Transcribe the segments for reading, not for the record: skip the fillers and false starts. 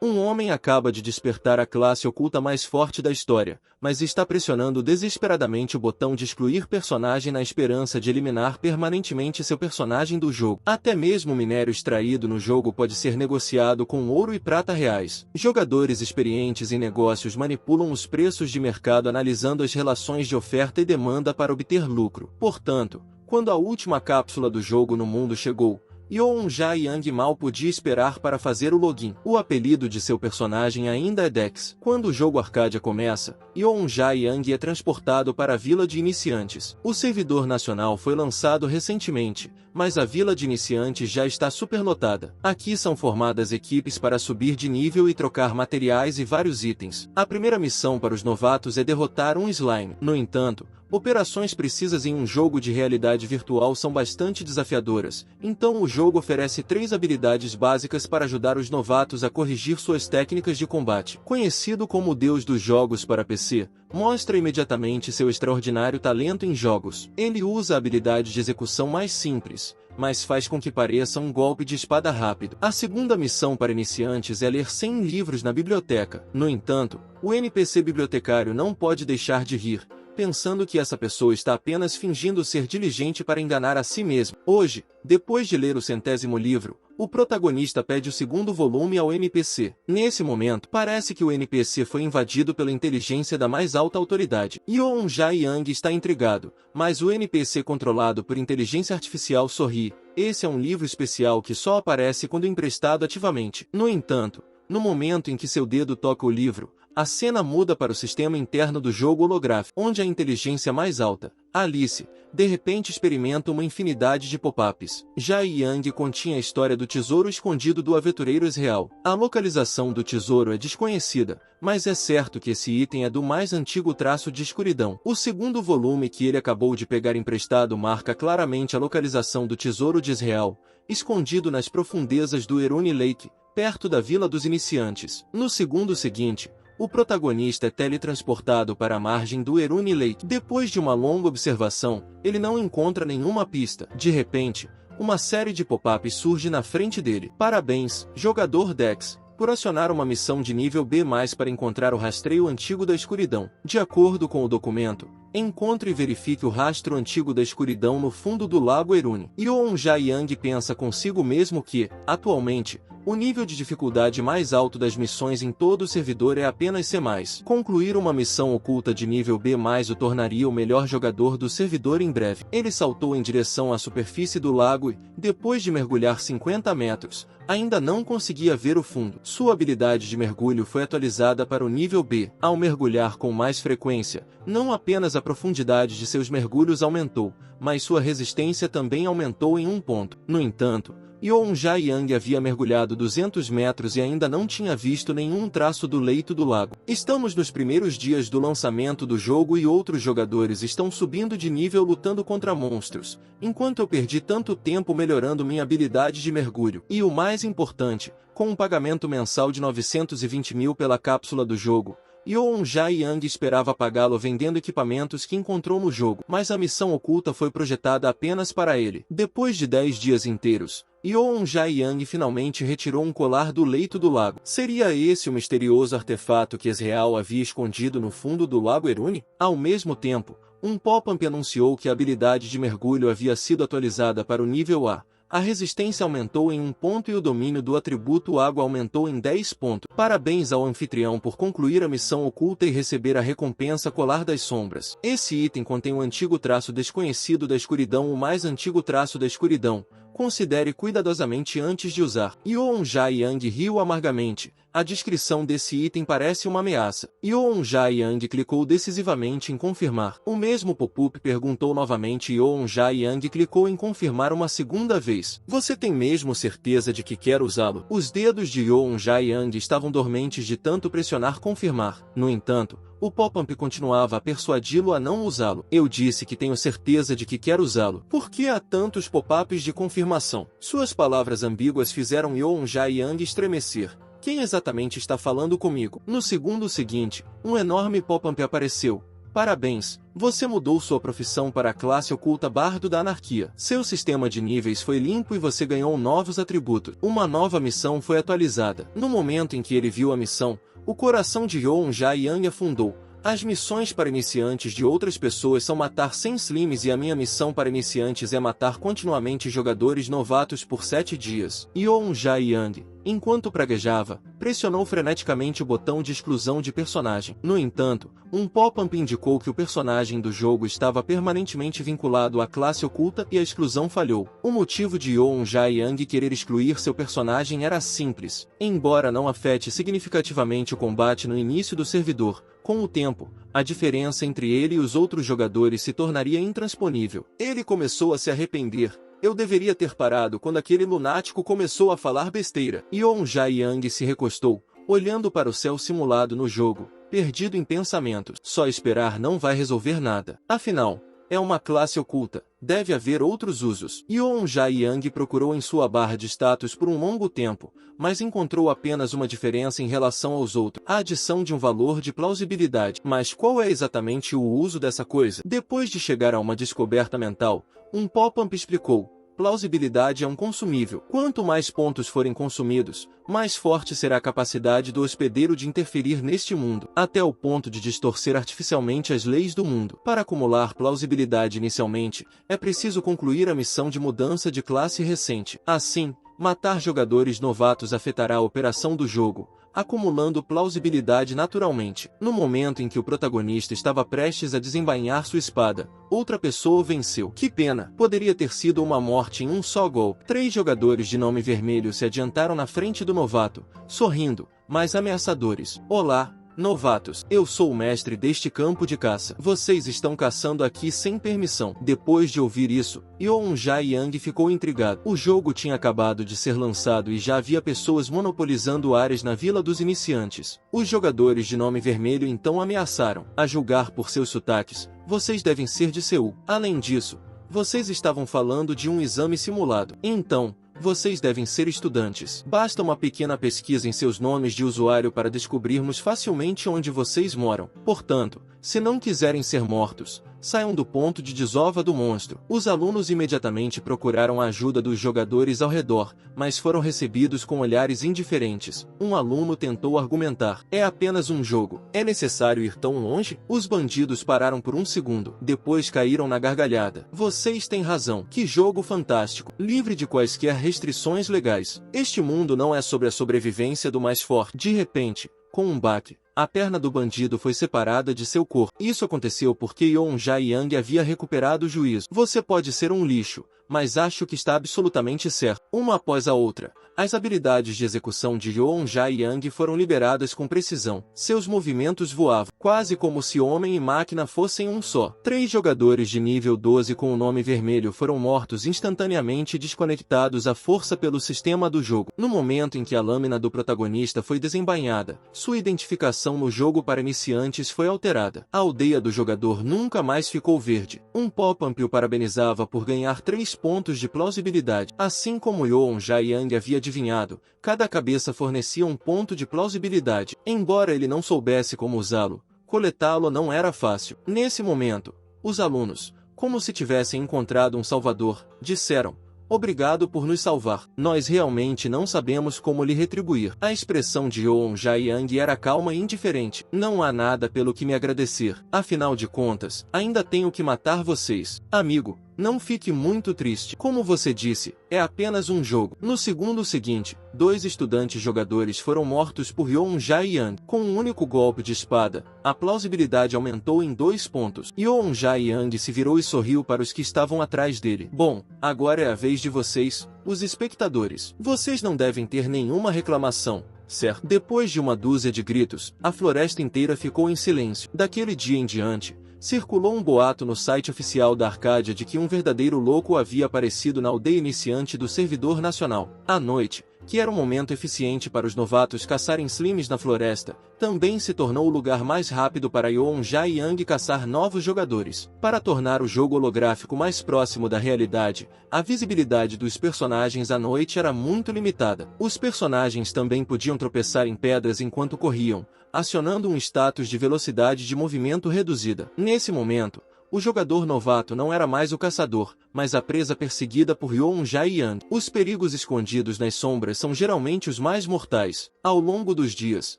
Um homem acaba de despertar a classe oculta mais forte da história, mas está pressionando desesperadamente o botão de excluir personagem na esperança de eliminar permanentemente seu personagem do jogo. Até mesmo o minério extraído no jogo pode ser negociado com ouro e prata reais. Jogadores experientes em negócios manipulam os preços de mercado analisando as relações de oferta e demanda para obter lucro. Portanto, quando a última cápsula do jogo no mundo chegou, Yeon-ja Yang mal podia esperar para fazer o login. O apelido de seu personagem ainda é Dex. Quando o jogo Arcadia começa, Yeon-ja Yang é transportado para a Vila de Iniciantes. O servidor nacional foi lançado recentemente, mas a Vila de Iniciantes já está superlotada. Aqui são formadas equipes para subir de nível e trocar materiais e vários itens. A primeira missão para os novatos é derrotar um slime. No entanto, operações precisas em um jogo de realidade virtual são bastante desafiadoras, então o jogo oferece 3 habilidades básicas para ajudar os novatos a corrigir suas técnicas de combate. Conhecido como o deus dos jogos para PC, mostra imediatamente seu extraordinário talento em jogos. Ele usa a habilidade de execução mais simples, mas faz com que pareça um golpe de espada rápido. A segunda missão para iniciantes é ler 100 livros na biblioteca. No entanto, o NPC bibliotecário não pode deixar de rir, pensando que essa pessoa está apenas fingindo ser diligente para enganar a si mesmo. Hoje, depois de ler o 100º livro, o protagonista pede o segundo volume ao NPC. Nesse momento, parece que o NPC foi invadido pela inteligência da mais alta autoridade. Yeon-ja Yang está intrigado, mas o NPC controlado por inteligência artificial sorri. Esse é um livro especial que só aparece quando emprestado ativamente. No entanto, no momento em que seu dedo toca o livro, a cena muda para o sistema interno do jogo holográfico, onde a inteligência mais alta, Alice, de repente experimenta uma infinidade de pop-ups. Já Yang continha a história do tesouro escondido do aventureiro Ezreal. A localização do tesouro é desconhecida, mas é certo que esse item é do mais antigo traço de escuridão. O segundo volume que ele acabou de pegar emprestado marca claramente a localização do tesouro de Ezreal, escondido nas profundezas do Erune Lake, perto da Vila dos Iniciantes. No segundo seguinte, o protagonista é teletransportado para a margem do Erune Lake. Depois de uma longa observação, ele não encontra nenhuma pista. De repente, uma série de pop-ups surge na frente dele. Parabéns, jogador Dex, por acionar uma missão de nível B+, para encontrar o rastreio antigo da escuridão. De acordo com o documento, encontre e verifique o rastro antigo da escuridão no fundo do lago Erune. Yeon-ja Yang pensa consigo mesmo que, atualmente, o nível de dificuldade mais alto das missões em todo o servidor é apenas C+. Concluir uma missão oculta de nível B+, o tornaria o melhor jogador do servidor em breve. Ele saltou em direção à superfície do lago e, depois de mergulhar 50 metros, ainda não conseguia ver o fundo. Sua habilidade de mergulho foi atualizada para o nível B. Ao mergulhar com mais frequência, não apenas a profundidade de seus mergulhos aumentou, mas sua resistência também aumentou em 1 ponto. No entanto, Yeon-ja Yang havia mergulhado 200 metros e ainda não tinha visto nenhum traço do leito do lago. Estamos nos primeiros dias do lançamento do jogo e outros jogadores estão subindo de nível lutando contra monstros, enquanto eu perdi tanto tempo melhorando minha habilidade de mergulho. E o mais importante, com um pagamento mensal de 920 mil pela cápsula do jogo, Yeon-ja Yang esperava pagá-lo vendendo equipamentos que encontrou no jogo, mas a missão oculta foi projetada apenas para ele. Depois de 10 dias inteiros, Yeon-ja Yang finalmente retirou um colar do leito do lago. Seria esse o misterioso artefato que Ezreal havia escondido no fundo do lago Erune? Ao mesmo tempo, um pop-up anunciou que a habilidade de mergulho havia sido atualizada para o nível A. A resistência aumentou em 1 ponto e o domínio do atributo água aumentou em 10 pontos. Parabéns ao anfitrião por concluir a missão oculta e receber a recompensa Colar das Sombras. Esse item contém o antigo traço desconhecido da escuridão, o mais antigo traço da escuridão. Considere cuidadosamente antes de usar. Yeon-ja Yang riu amargamente. A descrição desse item parece uma ameaça. Yeon-ja Yang clicou decisivamente em confirmar. O mesmo pop-up perguntou novamente e Yeon-ja Yang clicou em confirmar uma segunda vez. Você tem mesmo certeza de que quer usá-lo? Os dedos de Yeon-ja Yang estavam dormentes de tanto pressionar confirmar. No entanto, o pop-up continuava a persuadi-lo a não usá-lo. Eu disse que tenho certeza de que quero usá-lo. Por que há tantos pop-ups de confirmação? Suas palavras ambíguas fizeram Yeon-ja Yang estremecer. Quem exatamente está falando comigo? No segundo seguinte, um enorme pop-up apareceu. Parabéns, você mudou sua profissão para a classe oculta Bardo da Anarquia. Seu sistema de níveis foi limpo e você ganhou novos atributos. Uma nova missão foi atualizada. No momento em que ele viu a missão, o coração de Yoon Jae-young afundou. As missões para iniciantes de outras pessoas são matar 100 slimes e a minha missão para iniciantes é matar continuamente jogadores novatos por 7 dias. Yoon Jae-young, enquanto praguejava, pressionou freneticamente o botão de exclusão de personagem. No entanto, um pop-up indicou que o personagem do jogo estava permanentemente vinculado à classe oculta e a exclusão falhou. O motivo de Yoon Jae-young querer excluir seu personagem era simples. Embora não afete significativamente o combate no início do servidor, com o tempo, a diferença entre ele e os outros jogadores se tornaria intransponível. Ele começou a se arrepender. Eu deveria ter parado quando aquele lunático começou a falar besteira. Yoon Jae-young se recostou, olhando para o céu simulado no jogo, perdido em pensamentos. Só esperar não vai resolver nada. Afinal, é uma classe oculta. Deve haver outros usos. Yoon Jae-young procurou em sua barra de status por um longo tempo, mas encontrou apenas uma diferença em relação aos outros. A adição de um valor de plausibilidade. Mas qual é exatamente o uso dessa coisa? Depois de chegar a uma descoberta mental, um pop-up explicou: plausibilidade é um consumível. Quanto mais pontos forem consumidos, mais forte será a capacidade do hospedeiro de interferir neste mundo, até o ponto de distorcer artificialmente as leis do mundo. Para acumular plausibilidade inicialmente, é preciso concluir a missão de mudança de classe recente. Assim, matar jogadores novatos afetará a operação do jogo, acumulando plausibilidade naturalmente. No momento em que o protagonista estava prestes a desembainhar sua espada, outra pessoa venceu. Que pena! Poderia ter sido uma morte em um só golpe. 3 jogadores de nome vermelho se adiantaram na frente do novato, sorrindo, mas ameaçadores. Olá, novatos. Eu sou o mestre deste campo de caça. Vocês estão caçando aqui sem permissão. Depois de ouvir isso, Yoon Jae-young ficou intrigado. O jogo tinha acabado de ser lançado e já havia pessoas monopolizando áreas na Vila dos Iniciantes. Os jogadores de nome vermelho então ameaçaram. A julgar por seus sotaques, vocês devem ser de Seul. Além disso, vocês estavam falando de um exame simulado. Então, vocês devem ser estudantes. Basta uma pequena pesquisa em seus nomes de usuário para descobrirmos facilmente onde vocês moram. Portanto, se não quiserem ser mortos, saiam do ponto de desova do monstro. Os alunos imediatamente procuraram a ajuda dos jogadores ao redor, mas foram recebidos com olhares indiferentes. Um aluno tentou argumentar: é apenas um jogo. É necessário ir tão longe? Os bandidos pararam por um segundo, depois caíram na gargalhada. Vocês têm razão. Que jogo fantástico. Livre de quaisquer restrições legais. Este mundo não é sobre a sobrevivência do mais forte. De repente, com um baque, a perna do bandido foi separada de seu corpo. Isso aconteceu porque Yoon Jae-young havia recuperado o juízo. Você pode ser um lixo, mas acho que está absolutamente certo. Uma após a outra, as habilidades de execução de Yoon Jae-young foram liberadas com precisão. Seus movimentos voavam, quase como se homem e máquina fossem um só. 3 jogadores de nível 12 com o nome vermelho foram mortos instantaneamente e desconectados à força pelo sistema do jogo. No momento em que a lâmina do protagonista foi desembainhada, sua identificação no jogo para iniciantes foi alterada. A aldeia do jogador nunca mais ficou verde. Um pop-up o parabenizava por ganhar 3 pontos de plausibilidade. Assim como Yoon Jae-young havia adivinhado, cada cabeça fornecia um ponto de plausibilidade. Embora ele não soubesse como usá-lo, coletá-lo não era fácil. Nesse momento, os alunos, como se tivessem encontrado um salvador, disseram: obrigado por nos salvar. Nós realmente não sabemos como lhe retribuir. A expressão de Yoon Jae-young era calma e indiferente. Não há nada pelo que me agradecer. Afinal de contas, ainda tenho que matar vocês. Amigo, não fique muito triste. Como você disse, é apenas um jogo. No segundo seguinte, 2 estudantes jogadores foram mortos por Yoon Jae-young. Com um único golpe de espada, a plausibilidade aumentou em 2 pontos. Yoon Jae-young se virou e sorriu para os que estavam atrás dele. Bom, agora é a vez de vocês, os espectadores. Vocês não devem ter nenhuma reclamação, certo? Depois de uma dúzia de gritos, a floresta inteira ficou em silêncio. Daquele dia em diante, circulou um boato no site oficial da Arcádia de que um verdadeiro louco havia aparecido na aldeia iniciante do servidor nacional. À noite, que era um momento eficiente para os novatos caçarem slimes na floresta, também se tornou o lugar mais rápido para Yeonja e Yang caçar novos jogadores. Para tornar o jogo holográfico mais próximo da realidade, a visibilidade dos personagens à noite era muito limitada. Os personagens também podiam tropeçar em pedras enquanto corriam, acionando um status de velocidade de movimento reduzida. Nesse momento, o jogador novato não era mais o caçador, mas a presa perseguida por Yeonja e Yang. Os perigos escondidos nas sombras são geralmente os mais mortais. Ao longo dos dias,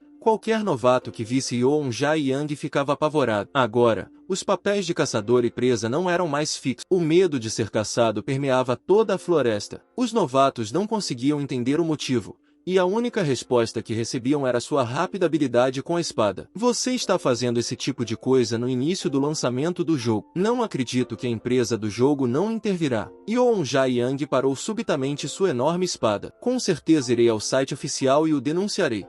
qualquer novato que visse Yeonja e Yang ficava apavorado. Agora, os papéis de caçador e presa não eram mais fixos. O medo de ser caçado permeava toda a floresta. Os novatos não conseguiam entender o motivo, e a única resposta que recebiam era sua rápida habilidade com a espada. Você está fazendo esse tipo de coisa no início do lançamento do jogo. Não acredito que a empresa do jogo não intervirá. Yeonja Yang parou subitamente sua enorme espada. Com certeza irei ao site oficial e o denunciarei.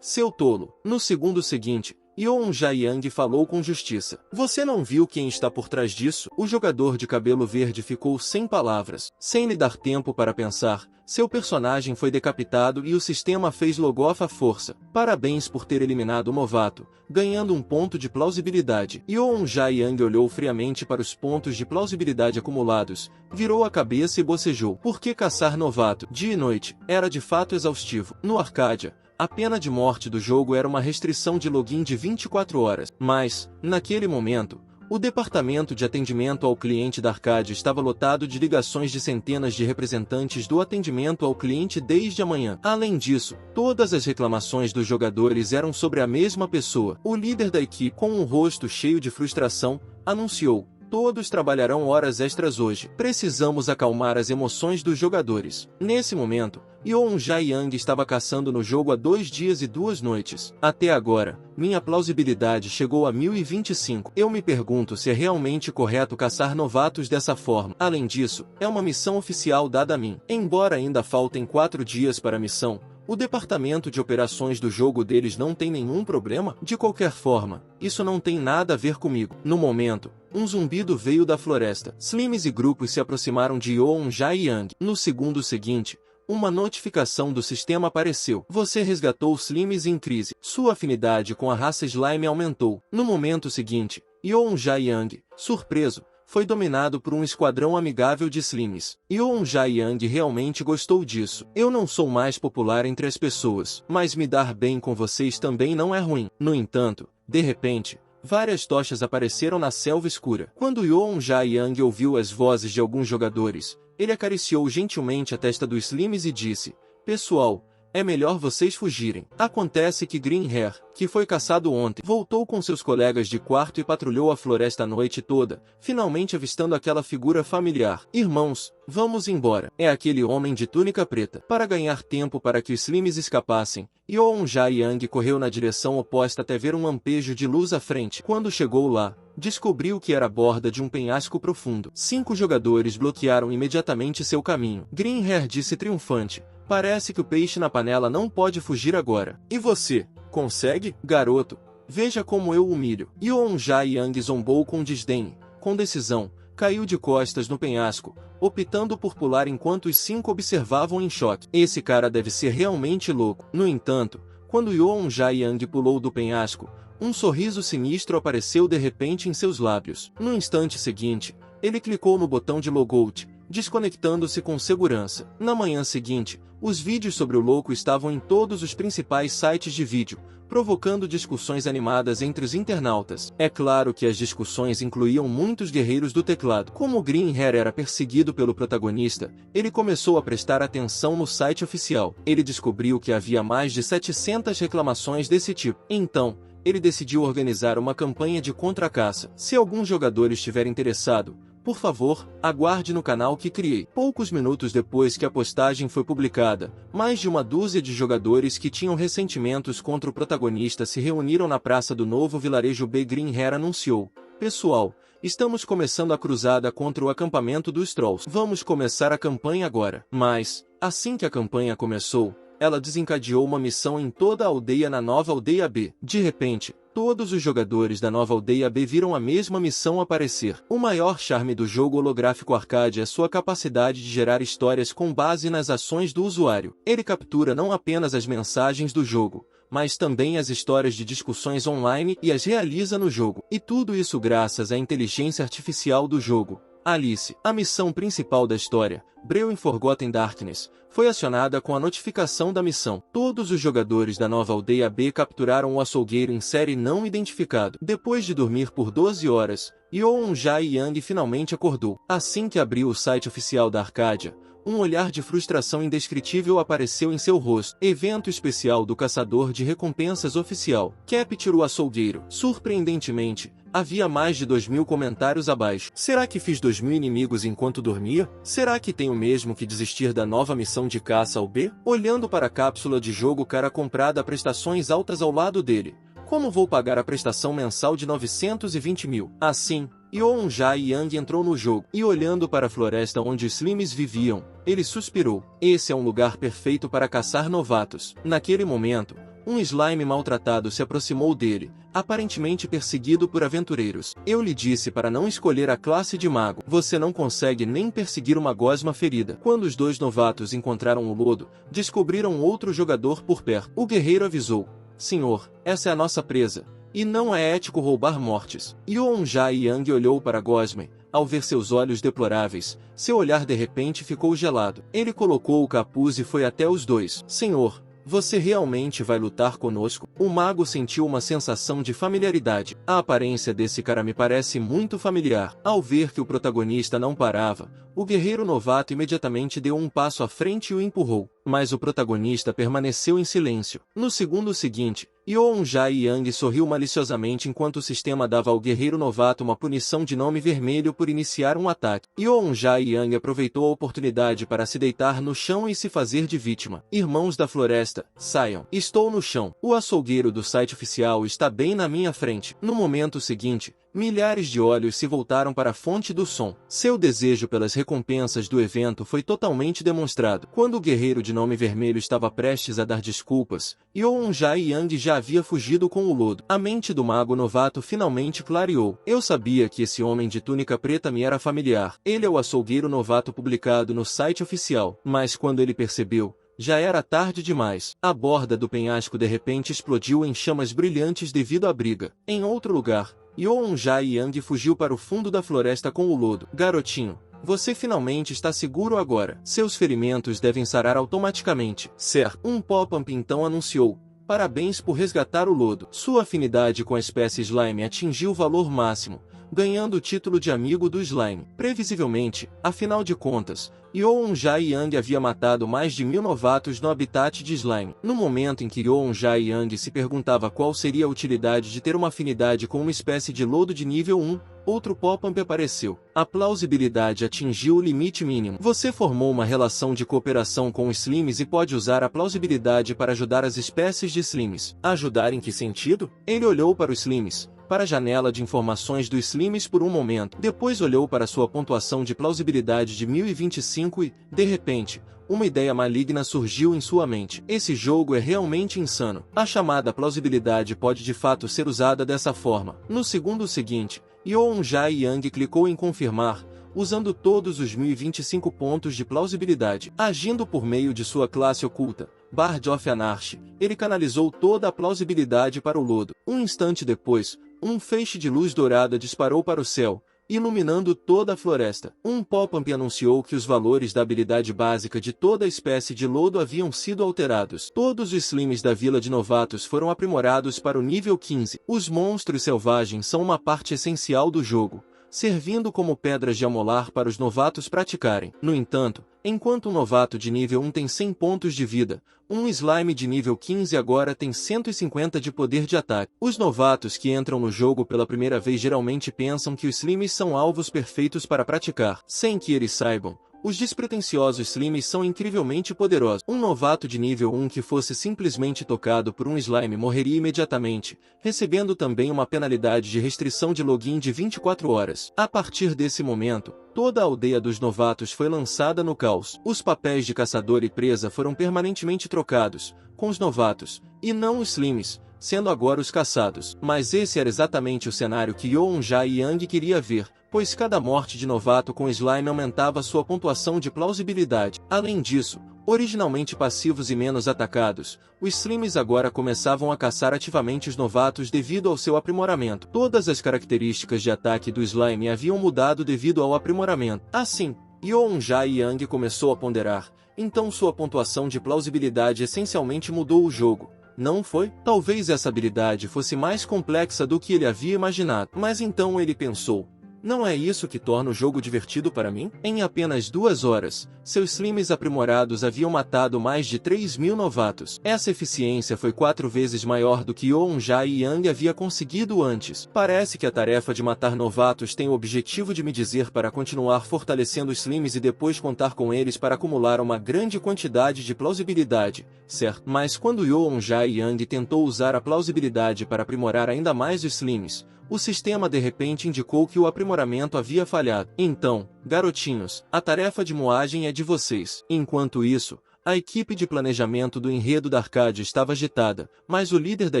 Seu tolo. No segundo seguinte, Yeonja Yang falou com justiça. Você não viu quem está por trás disso? O jogador de cabelo verde ficou sem palavras. Sem lhe dar tempo para pensar, seu personagem foi decapitado e o sistema fez logoff à força. Parabéns por ter eliminado o novato, ganhando um ponto de plausibilidade. Yeonja Yang olhou friamente para os pontos de plausibilidade acumulados, virou a cabeça e bocejou. Por que caçar novato? Dia e noite, era de fato exaustivo. No Arcadia, a pena de morte do jogo era uma restrição de login de 24 horas. Mas, naquele momento, o departamento de atendimento ao cliente da Arcadia estava lotado de ligações de centenas de representantes do atendimento ao cliente desde a manhã. Além disso, todas as reclamações dos jogadores eram sobre a mesma pessoa. O líder da equipe, com um rosto cheio de frustração, anunciou: todos trabalharão horas extras hoje. Precisamos acalmar as emoções dos jogadores. Nesse momento, Yeonja Yang estava caçando no jogo há 2 dias e 2 noites. Até agora, minha plausibilidade chegou a 1025. Eu me pergunto se é realmente correto caçar novatos dessa forma. Além disso, é uma missão oficial dada a mim. Embora ainda faltem 4 dias para a missão, o departamento de operações do jogo deles não tem nenhum problema? De qualquer forma, isso não tem nada a ver comigo. No momento, um zumbido veio da floresta. Slimes e grupos se aproximaram de Yeonja e Yang. No segundo seguinte, uma notificação do sistema apareceu. Você resgatou Slimes em crise. Sua afinidade com a raça Slime aumentou. No momento seguinte, Yeonja Yang, surpreso, foi dominado por um esquadrão amigável de Slimes. Yeonja Yang realmente gostou disso. Eu não sou mais popular entre as pessoas, mas me dar bem com vocês também não é ruim. No entanto, de repente, várias tochas apareceram na selva escura. Quando Yeonja Yang ouviu as vozes de alguns jogadores, ele acariciou gentilmente a testa dos Slimes e disse: pessoal, é melhor vocês fugirem. Acontece que Green Hair, que foi caçado ontem, voltou com seus colegas de quarto e patrulhou a floresta a noite toda, finalmente avistando aquela figura familiar. Irmãos, vamos embora. É aquele homem de túnica preta. Para ganhar tempo para que os Slimes escapassem, Yeonja Yang correu na direção oposta até ver um lampejo de luz à frente. Quando chegou lá, descobriu que era a borda de um penhasco profundo. 5 jogadores bloquearam imediatamente seu caminho. Green Hair disse triunfante: parece que o peixe na panela não pode fugir agora. E você, consegue? Garoto, veja como eu o humilho. Yeonja Yang zombou com desdém. Com decisão, caiu de costas no penhasco, optando por pular enquanto os 5 observavam em choque. Esse cara deve ser realmente louco. No entanto, quando Yeonja Yang pulou do penhasco, um sorriso sinistro apareceu de repente em seus lábios. No instante seguinte, ele clicou no botão de logout, desconectando-se com segurança. Na manhã seguinte, os vídeos sobre o louco estavam em todos os principais sites de vídeo, provocando discussões animadas entre os internautas. É claro que as discussões incluíam muitos guerreiros do teclado. Como Green Hair era perseguido pelo protagonista, ele começou a prestar atenção no site oficial. Ele descobriu que havia mais de 700 reclamações desse tipo. Então, ele decidiu organizar uma campanha de contra-caça. Se algum jogador estiver interessado, por favor, aguarde no canal que criei. Poucos minutos depois que a postagem foi publicada, mais de uma dúzia de jogadores que tinham ressentimentos contra o protagonista se reuniram na praça do novo vilarejo B. Green Hair anunciou: pessoal, estamos começando a cruzada contra o acampamento dos Trolls. Vamos começar a campanha agora. Mas, assim que a campanha começou, ela desencadeou uma missão em toda a aldeia na nova aldeia B. De repente, todos os jogadores da nova aldeia B viram a mesma missão aparecer. O maior charme do jogo holográfico arcade é sua capacidade de gerar histórias com base nas ações do usuário. Ele captura não apenas as mensagens do jogo, mas também as histórias de discussões online e as realiza no jogo. E tudo isso graças à inteligência artificial do jogo. Alice, a missão principal da história, Brew in Forgotten Darkness, foi acionada com a notificação da missão. Todos os jogadores da nova aldeia B capturaram o açougueiro em série não identificado. Depois de dormir por 12 horas, Yeon-jae Yang finalmente acordou. Assim que abriu o site oficial da Arcadia, um olhar de frustração indescritível apareceu em seu rosto. Evento especial do caçador de recompensas oficial. Capture o açougueiro. Surpreendentemente, havia mais de 2.000 comentários abaixo. Será que fiz 2.000 inimigos enquanto dormia? Será que tenho mesmo que desistir da nova missão de caça ao B? Olhando para a cápsula de jogo cara comprada a prestações altas ao lado dele. Como vou pagar a prestação mensal de 920 mil? Assim, Yeon-jae Yang entrou no jogo, e olhando para a floresta onde os Slimes viviam, ele suspirou. Esse é um lugar perfeito para caçar novatos. Naquele momento, um slime maltratado se aproximou dele, aparentemente perseguido por aventureiros. Eu lhe disse para não escolher a classe de mago. Você não consegue nem perseguir uma gosma ferida. Quando os dois novatos encontraram o lodo, descobriram outro jogador por perto. O guerreiro avisou: Senhor, essa é a nossa presa, e não é ético roubar mortes. Yeon-jae Yang olhou para Gosme. Ao ver seus olhos deploráveis, seu olhar de repente ficou gelado. Ele colocou o capuz e foi até os dois. Senhor, você realmente vai lutar conosco? O mago sentiu uma sensação de familiaridade. A aparência desse cara me parece muito familiar. Ao ver que o protagonista não parava, o guerreiro novato imediatamente deu um passo à frente e o empurrou. Mas o protagonista permaneceu em silêncio. No segundo seguinte, Yeon-jae Yang sorriu maliciosamente enquanto o sistema dava ao guerreiro novato uma punição de nome vermelho por iniciar um ataque. Yeon-jae Yang aproveitou a oportunidade para se deitar no chão e se fazer de vítima. Irmãos da floresta, saiam. Estou no chão. O açougueiro do site oficial está bem na minha frente. No momento seguinte, milhares de olhos se voltaram para a fonte do som. Seu desejo pelas recompensas do evento foi totalmente demonstrado. Quando o guerreiro de nome vermelho estava prestes a dar desculpas, Yeon-jae Yang já havia fugido com o lodo. A mente do mago novato finalmente clareou. Eu sabia que esse homem de túnica preta me era familiar. Ele é o açougueiro novato publicado no site oficial. Mas quando ele percebeu, já era tarde demais. A borda do penhasco de repente explodiu em chamas brilhantes devido à briga. Em outro lugar, Yeon-jae Yang fugiu para o fundo da floresta com o lodo. Garotinho, você finalmente está seguro agora. Seus ferimentos devem sarar automaticamente. Certo. Um pop-up então anunciou: parabéns por resgatar o lodo. Sua afinidade com a espécie slime atingiu o valor máximo, ganhando o título de amigo do slime. Previsivelmente, afinal de contas, Yeon-jae Yang havia matado mais de 1.000 novatos no habitat de slime. No momento em que Yeon-jae Yang se perguntava qual seria a utilidade de ter uma afinidade com uma espécie de lodo de nível 1, outro pop-up apareceu. A plausibilidade atingiu o limite mínimo. Você formou uma relação de cooperação com os Slimes e pode usar a plausibilidade para ajudar as espécies de Slimes. Ajudar em que sentido? Ele olhou para os Slimes, para a janela de informações dos Slimes por um momento. Depois olhou para sua pontuação de plausibilidade de 1025 e, de repente, uma ideia maligna surgiu em sua mente. Esse jogo é realmente insano. A chamada plausibilidade pode de fato ser usada dessa forma. No segundo seguinte, Yeon-jae Yang clicou em confirmar, usando todos os 1025 pontos de plausibilidade. Agindo por meio de sua classe oculta, Bard of Anarchy, ele canalizou toda a plausibilidade para o lodo. Um instante depois, um feixe de luz dourada disparou para o céu, iluminando toda a floresta. Um pop-up anunciou que os valores da habilidade básica de toda a espécie de lodo haviam sido alterados. Todos os Slimes da vila de novatos foram aprimorados para o nível 15. Os monstros selvagens são uma parte essencial do jogo, servindo como pedras de amolar para os novatos praticarem. No entanto, enquanto um novato de nível 1 tem 100 pontos de vida, um slime de nível 15 agora tem 150 de poder de ataque. Os novatos que entram no jogo pela primeira vez geralmente pensam que os slimes são alvos perfeitos para praticar. Sem que eles saibam, Os despretensiosos slimes são incrivelmente poderosos. Um novato de nível 1 que fosse simplesmente tocado por um slime morreria imediatamente, recebendo também uma penalidade de restrição de login de 24 horas. A partir desse momento, toda a aldeia dos novatos foi lançada no caos. Os papéis de caçador e presa foram permanentemente trocados, com os novatos, e não os slimes, sendo agora os caçados. Mas esse era exatamente o cenário que Yeonja e Yang queria ver, pois cada morte de novato com slime aumentava sua pontuação de plausibilidade. Além disso, originalmente passivos e menos atacados, os slimes agora começavam a caçar ativamente os novatos devido ao seu aprimoramento. Todas as características de ataque do slime haviam mudado devido ao aprimoramento. Assim, Yeonja e Yang começou a ponderar, então sua pontuação de plausibilidade essencialmente mudou o jogo. Não foi? Talvez essa habilidade fosse mais complexa do que ele havia imaginado. Mas então ele pensou: não é isso que torna o jogo divertido para mim? Em apenas 2 horas, seus slimes aprimorados haviam matado mais de 3.000 novatos. Essa eficiência foi 4 vezes maior do que Yeonja e Yang havia conseguido antes. Parece que a tarefa de matar novatos tem o objetivo de me dizer para continuar fortalecendo os slimes e depois contar com eles para acumular uma grande quantidade de plausibilidade, certo? Mas quando Yeonja e Yang tentou usar a plausibilidade para aprimorar ainda mais os slimes, o sistema de repente indicou que o aprimoramento havia falhado. Então, garotinhos, a tarefa de moagem é de vocês. Enquanto isso, a equipe de planejamento do enredo da Arcádia estava agitada, mas o líder da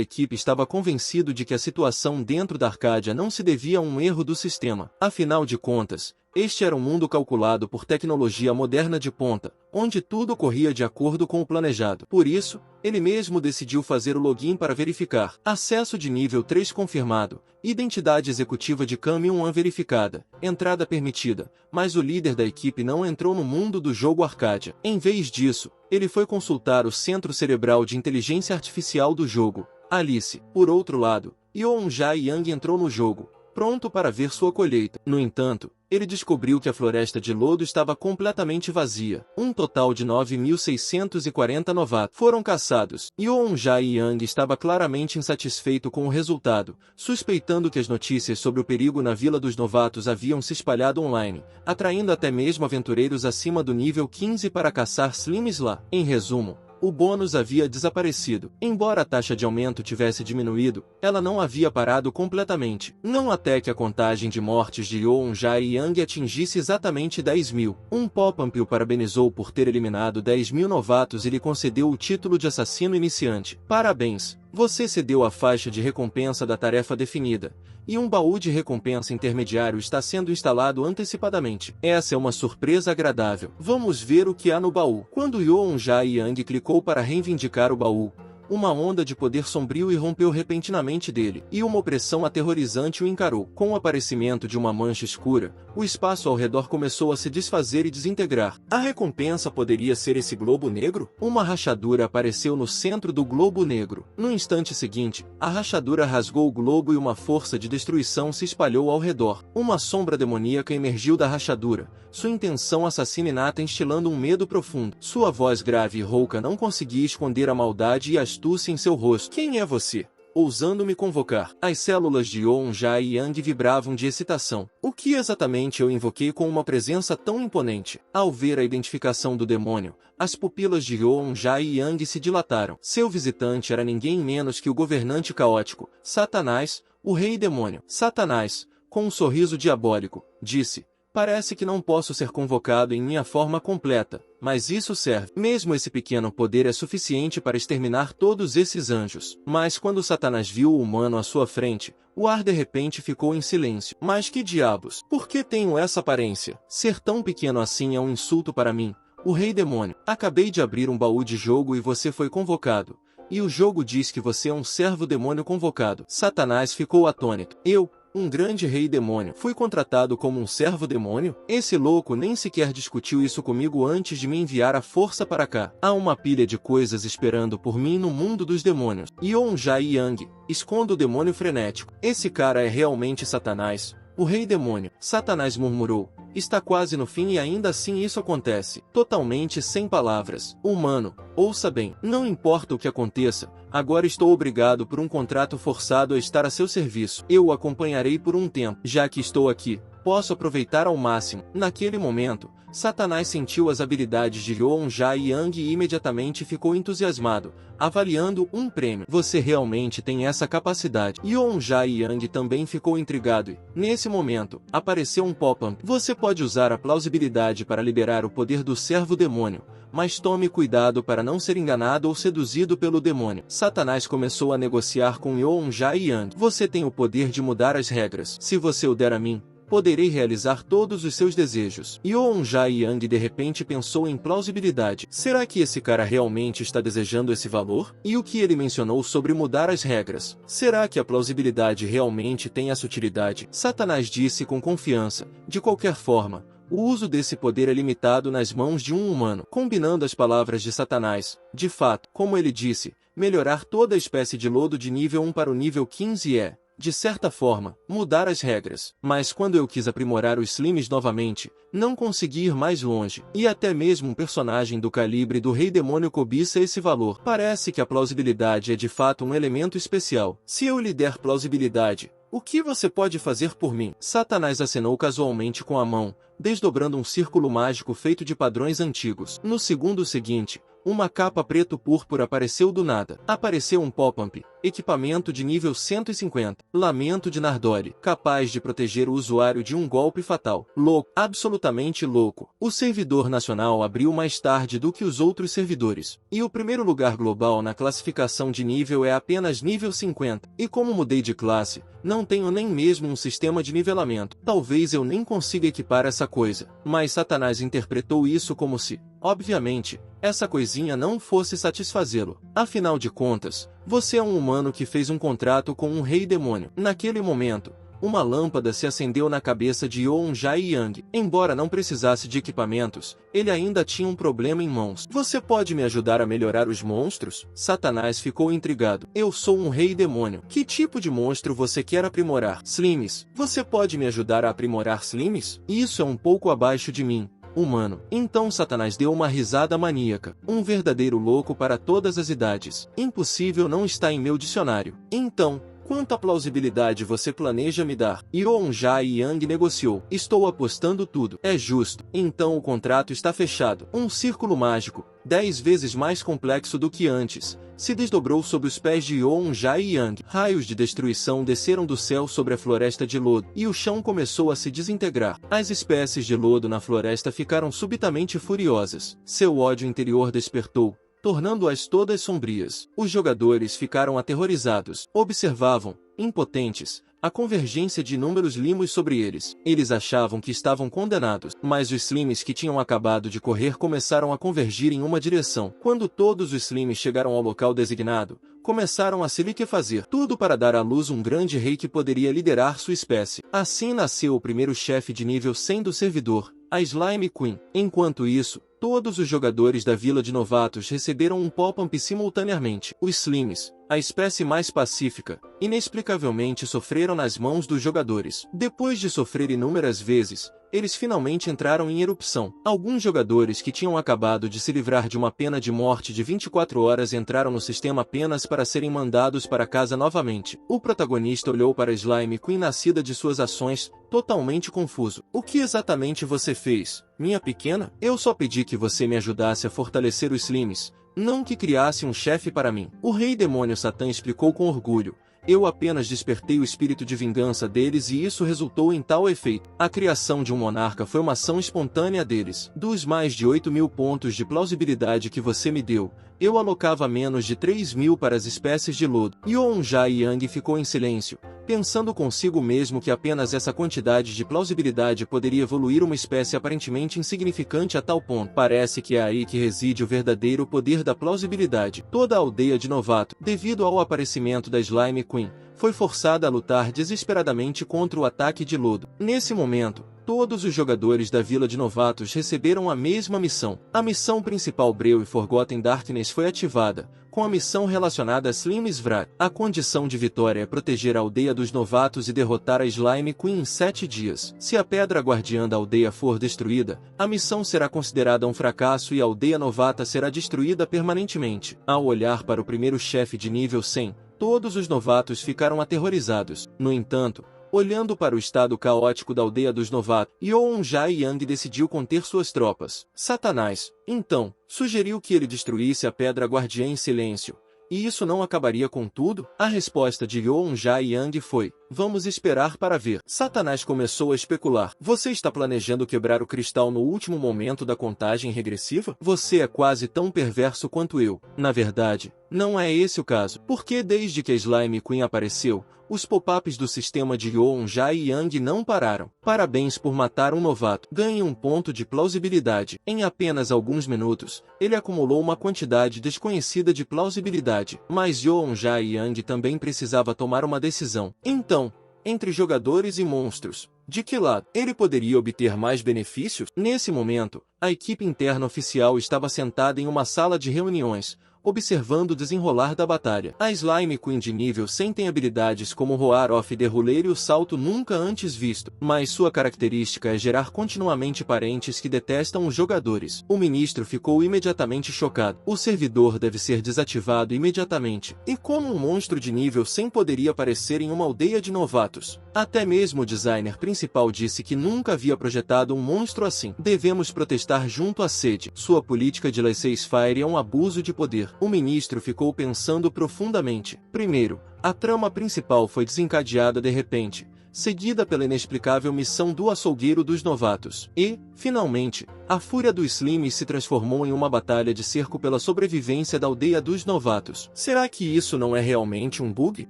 equipe estava convencido de que a situação dentro da Arcádia não se devia a um erro do sistema. Afinal de contas, este era um mundo calculado por tecnologia moderna de ponta, onde tudo corria de acordo com o planejado. Por isso, ele mesmo decidiu fazer o login para verificar. Acesso de nível 3 confirmado. Identidade executiva de Kami-1 verificada. Entrada permitida. Mas o líder da equipe não entrou no mundo do jogo Arcádia. Em vez disso, ele foi consultar o Centro Cerebral de Inteligência Artificial do jogo, Alice. Por outro lado, Yeonja e Yang entrou no jogo, pronto para ver sua colheita. No entanto, ele descobriu que a floresta de lodo estava completamente vazia. Um total de 9.640 novatos foram caçados. Yeonja e Yang estava claramente insatisfeito com o resultado, suspeitando que as notícias sobre o perigo na Vila dos Novatos haviam se espalhado online, atraindo até mesmo aventureiros acima do nível 15 para caçar slimes lá. Em resumo, o bônus havia desaparecido. Embora a taxa de aumento tivesse diminuído, ela não havia parado completamente. Não até que a contagem de mortes de Yeonja e Yang atingisse exatamente 10.000. Um pop-up o parabenizou por ter eliminado 10.000 novatos e lhe concedeu o título de assassino iniciante. Parabéns! Você cedeu a faixa de recompensa da tarefa definida, e um baú de recompensa intermediário está sendo instalado antecipadamente. Essa é uma surpresa agradável. Vamos ver o que há no baú. Quando Yeonja e Yang clicou para reivindicar o baú, uma onda de poder sombrio irrompeu repentinamente dele, e uma opressão aterrorizante o encarou. Com o aparecimento de uma mancha escura, o espaço ao redor começou a se desfazer e desintegrar. A recompensa poderia ser esse globo negro? Uma rachadura apareceu no centro do globo negro. No instante seguinte, a rachadura rasgou o globo e uma força de destruição se espalhou ao redor. Uma sombra demoníaca emergiu da rachadura, sua intenção assassina inata instilando um medo profundo. Sua voz grave e rouca não conseguia esconder a maldade e a astúcia em seu rosto. Quem é você? Ousando me convocar. As células de Yeonja e Yang vibravam de excitação. O que exatamente eu invoquei com uma presença tão imponente? Ao ver a identificação do demônio, as pupilas de Yeonja e Yang se dilataram. Seu visitante era ninguém menos que o governante caótico, Satanás, o rei demônio. Satanás, com um sorriso diabólico, disse: parece que não posso ser convocado em minha forma completa, mas isso serve. Mesmo esse pequeno poder é suficiente para exterminar todos esses anjos. Mas quando Satanás viu o humano à sua frente, o ar de repente ficou em silêncio. Mas que diabos? Por que tenho essa aparência? Ser tão pequeno assim é um insulto para mim, o rei demônio. Acabei de abrir um baú de jogo e você foi convocado. E o jogo diz que você é um servo demônio convocado. Satanás ficou atônito. Eu, um grande rei demônio, fui contratado como um servo demônio? Esse louco nem sequer discutiu isso comigo antes de me enviar à força para cá. Há uma pilha de coisas esperando por mim no mundo dos demônios. Yeonja e Yang, esconda o demônio frenético. Esse cara é realmente Satanás, o rei demônio. Satanás murmurou. Está quase no fim e ainda assim isso acontece. Totalmente sem palavras. Humano, ouça bem. Não importa o que aconteça, agora estou obrigado por um contrato forçado a estar a seu serviço. Eu o acompanharei por um tempo. Já que estou aqui, posso aproveitar ao máximo. Naquele momento, Satanás sentiu as habilidades de Yeonja Yang e imediatamente ficou entusiasmado, avaliando um prêmio. Você realmente tem essa capacidade. Yeonja Yang também ficou intrigado e, nesse momento, apareceu um pop-up. Você pode usar a plausibilidade para liberar o poder do servo-demônio, mas tome cuidado para não ser enganado ou seduzido pelo demônio. Satanás começou a negociar com Yeonja Yang. Você tem o poder de mudar as regras. Se você o der a mim, poderei realizar todos os seus desejos. Yeonja Yang de repente pensou em plausibilidade. Será que esse cara realmente está desejando esse valor? E o que ele mencionou sobre mudar as regras? Será que a plausibilidade realmente tem essa utilidade? Satanás disse com confiança. De qualquer forma, o uso desse poder é limitado nas mãos de um humano. Combinando as palavras de Satanás, de fato, como ele disse, melhorar toda a espécie de lodo de nível 1 para o nível 15 é, de certa forma, mudar as regras. Mas quando eu quis aprimorar os Slimes novamente, não consegui ir mais longe. E até mesmo um personagem do calibre do Rei Demônio cobiça esse valor. Parece que a plausibilidade é de fato um elemento especial. Se eu lhe der plausibilidade, o que você pode fazer por mim? Satanás acenou casualmente com a mão, desdobrando um círculo mágico feito de padrões antigos. No segundo seguinte, uma capa preto-púrpura apareceu do nada. Apareceu um pop-up. Equipamento de nível 150. Lamento de Nardori. Capaz de proteger o usuário de um golpe fatal. Louco. Absolutamente louco. O servidor nacional abriu mais tarde do que os outros servidores. E o primeiro lugar global na classificação de nível é apenas nível 50. E como mudei de classe, não tenho nem mesmo um sistema de nivelamento. Talvez eu nem consiga equipar essa coisa. Mas Satanás interpretou isso como se, obviamente, essa coisinha não fosse satisfazê-lo. Afinal de contas, você é um humano que fez um contrato com um rei demônio. Naquele momento, uma lâmpada se acendeu na cabeça de Yeonja Yang. Embora não precisasse de equipamentos, ele ainda tinha um problema em mãos. Você pode me ajudar a melhorar os monstros? Satanás ficou intrigado. Eu sou um rei demônio. Que tipo de monstro você quer aprimorar? Slimes. Você pode me ajudar a aprimorar Slimes? Isso é um pouco abaixo de mim, humano. Então Satanás deu uma risada maníaca. Um verdadeiro louco para todas as idades. Impossível não está em meu dicionário. Então, quanta plausibilidade você planeja me dar? Yeonja Yang negociou. Estou apostando tudo. É justo. Então o contrato está fechado. Um círculo mágico, 10 vezes mais complexo do que antes, se desdobrou sob os pés de Yeonja Yang. Raios de destruição desceram do céu sobre a floresta de lodo, e o chão começou a se desintegrar. As espécies de lodo na floresta ficaram subitamente furiosas. Seu ódio interior despertou, tornando-as todas sombrias. Os jogadores ficaram aterrorizados. Observavam, impotentes, a convergência de inúmeros limos sobre eles. Eles achavam que estavam condenados, mas os Slimes que tinham acabado de correr começaram a convergir em uma direção. Quando todos os Slimes chegaram ao local designado, começaram a se liquefazer. Tudo para dar à luz um grande rei que poderia liderar sua espécie. Assim nasceu o primeiro chefe de nível 100 do servidor, a Slime Queen. Enquanto isso, todos os jogadores da Vila de Novatos receberam um pop-up simultaneamente. Os Slimes, a espécie mais pacífica, inexplicavelmente sofreram nas mãos dos jogadores. Depois de sofrer inúmeras vezes, eles finalmente entraram em erupção. Alguns jogadores que tinham acabado de se livrar de uma pena de morte de 24 horas entraram no sistema apenas para serem mandados para casa novamente. O protagonista olhou para Slime Queen nascida de suas ações, totalmente confuso. O que exatamente você fez, minha pequena? Eu só pedi que você me ajudasse a fortalecer os Slimes, não que criasse um chefe para mim. O rei demônio Satã explicou com orgulho. Eu apenas despertei o espírito de vingança deles e isso resultou em tal efeito. A criação de um monarca foi uma ação espontânea deles. Dos mais de 8.000 pontos de plausibilidade que você me deu, eu alocava menos de 3.000 para as espécies de lodo. Yeonja Yang ficou em silêncio, pensando consigo mesmo que apenas essa quantidade de plausibilidade poderia evoluir uma espécie aparentemente insignificante a tal ponto. Parece que é aí que reside o verdadeiro poder da plausibilidade. Toda a aldeia de Novato, devido ao aparecimento da Slime Queen, foi forçada a lutar desesperadamente contra o ataque de lodo. Nesse momento, todos os jogadores da Vila de Novatos receberam a mesma missão. A missão principal Breu e Forgotten Darkness foi ativada, com a missão relacionada a Slim Svrat. A condição de vitória é proteger a aldeia dos novatos e derrotar a Slime Queen em 7 dias. Se a pedra guardiã da aldeia for destruída, a missão será considerada um fracasso e a aldeia novata será destruída permanentemente. Ao olhar para o primeiro chefe de nível 100, todos os novatos ficaram aterrorizados. No entanto, Olhando para o estado caótico da aldeia dos novatos, Yeonja Yang decidiu conter suas tropas. Satanás, então, sugeriu que ele destruísse a pedra guardiã em silêncio. E isso não acabaria com tudo? A resposta de Yeonja Yang foi: vamos esperar para ver. Satanás começou a especular. Você está planejando quebrar o cristal no último momento da contagem regressiva? Você é quase tão perverso quanto eu. Na verdade, não é esse o caso. Porque desde que a Slime Queen apareceu, os pop-ups do sistema de Yeonja Yang não pararam. Parabéns por matar um novato. Ganhe um ponto de plausibilidade. Em apenas alguns minutos, ele acumulou uma quantidade desconhecida de plausibilidade. Mas Yeonja Yang também precisava tomar uma decisão. Então, entre jogadores e monstros, de que lado ele poderia obter mais benefícios? Nesse momento, a equipe interna oficial estava sentada em uma sala de reuniões, observando o desenrolar da batalha. A Slime Queen de nível 100 tem habilidades como Roar of the Ruler e o salto nunca antes visto, mas sua característica é gerar continuamente parentes que detestam os jogadores. O ministro ficou imediatamente chocado. O servidor deve ser desativado imediatamente. E como um monstro de nível 100 poderia aparecer em uma aldeia de novatos? Até mesmo o designer principal disse que nunca havia projetado um monstro assim. Devemos protestar junto à sede. Sua política de laissez-faire é um abuso de poder. O ministro ficou pensando profundamente. Primeiro, a trama principal foi desencadeada de repente, seguida pela inexplicável missão do açougueiro dos novatos. E, finalmente, a fúria do Slimes se transformou em uma batalha de cerco pela sobrevivência da aldeia dos novatos. Será que isso não é realmente um bug,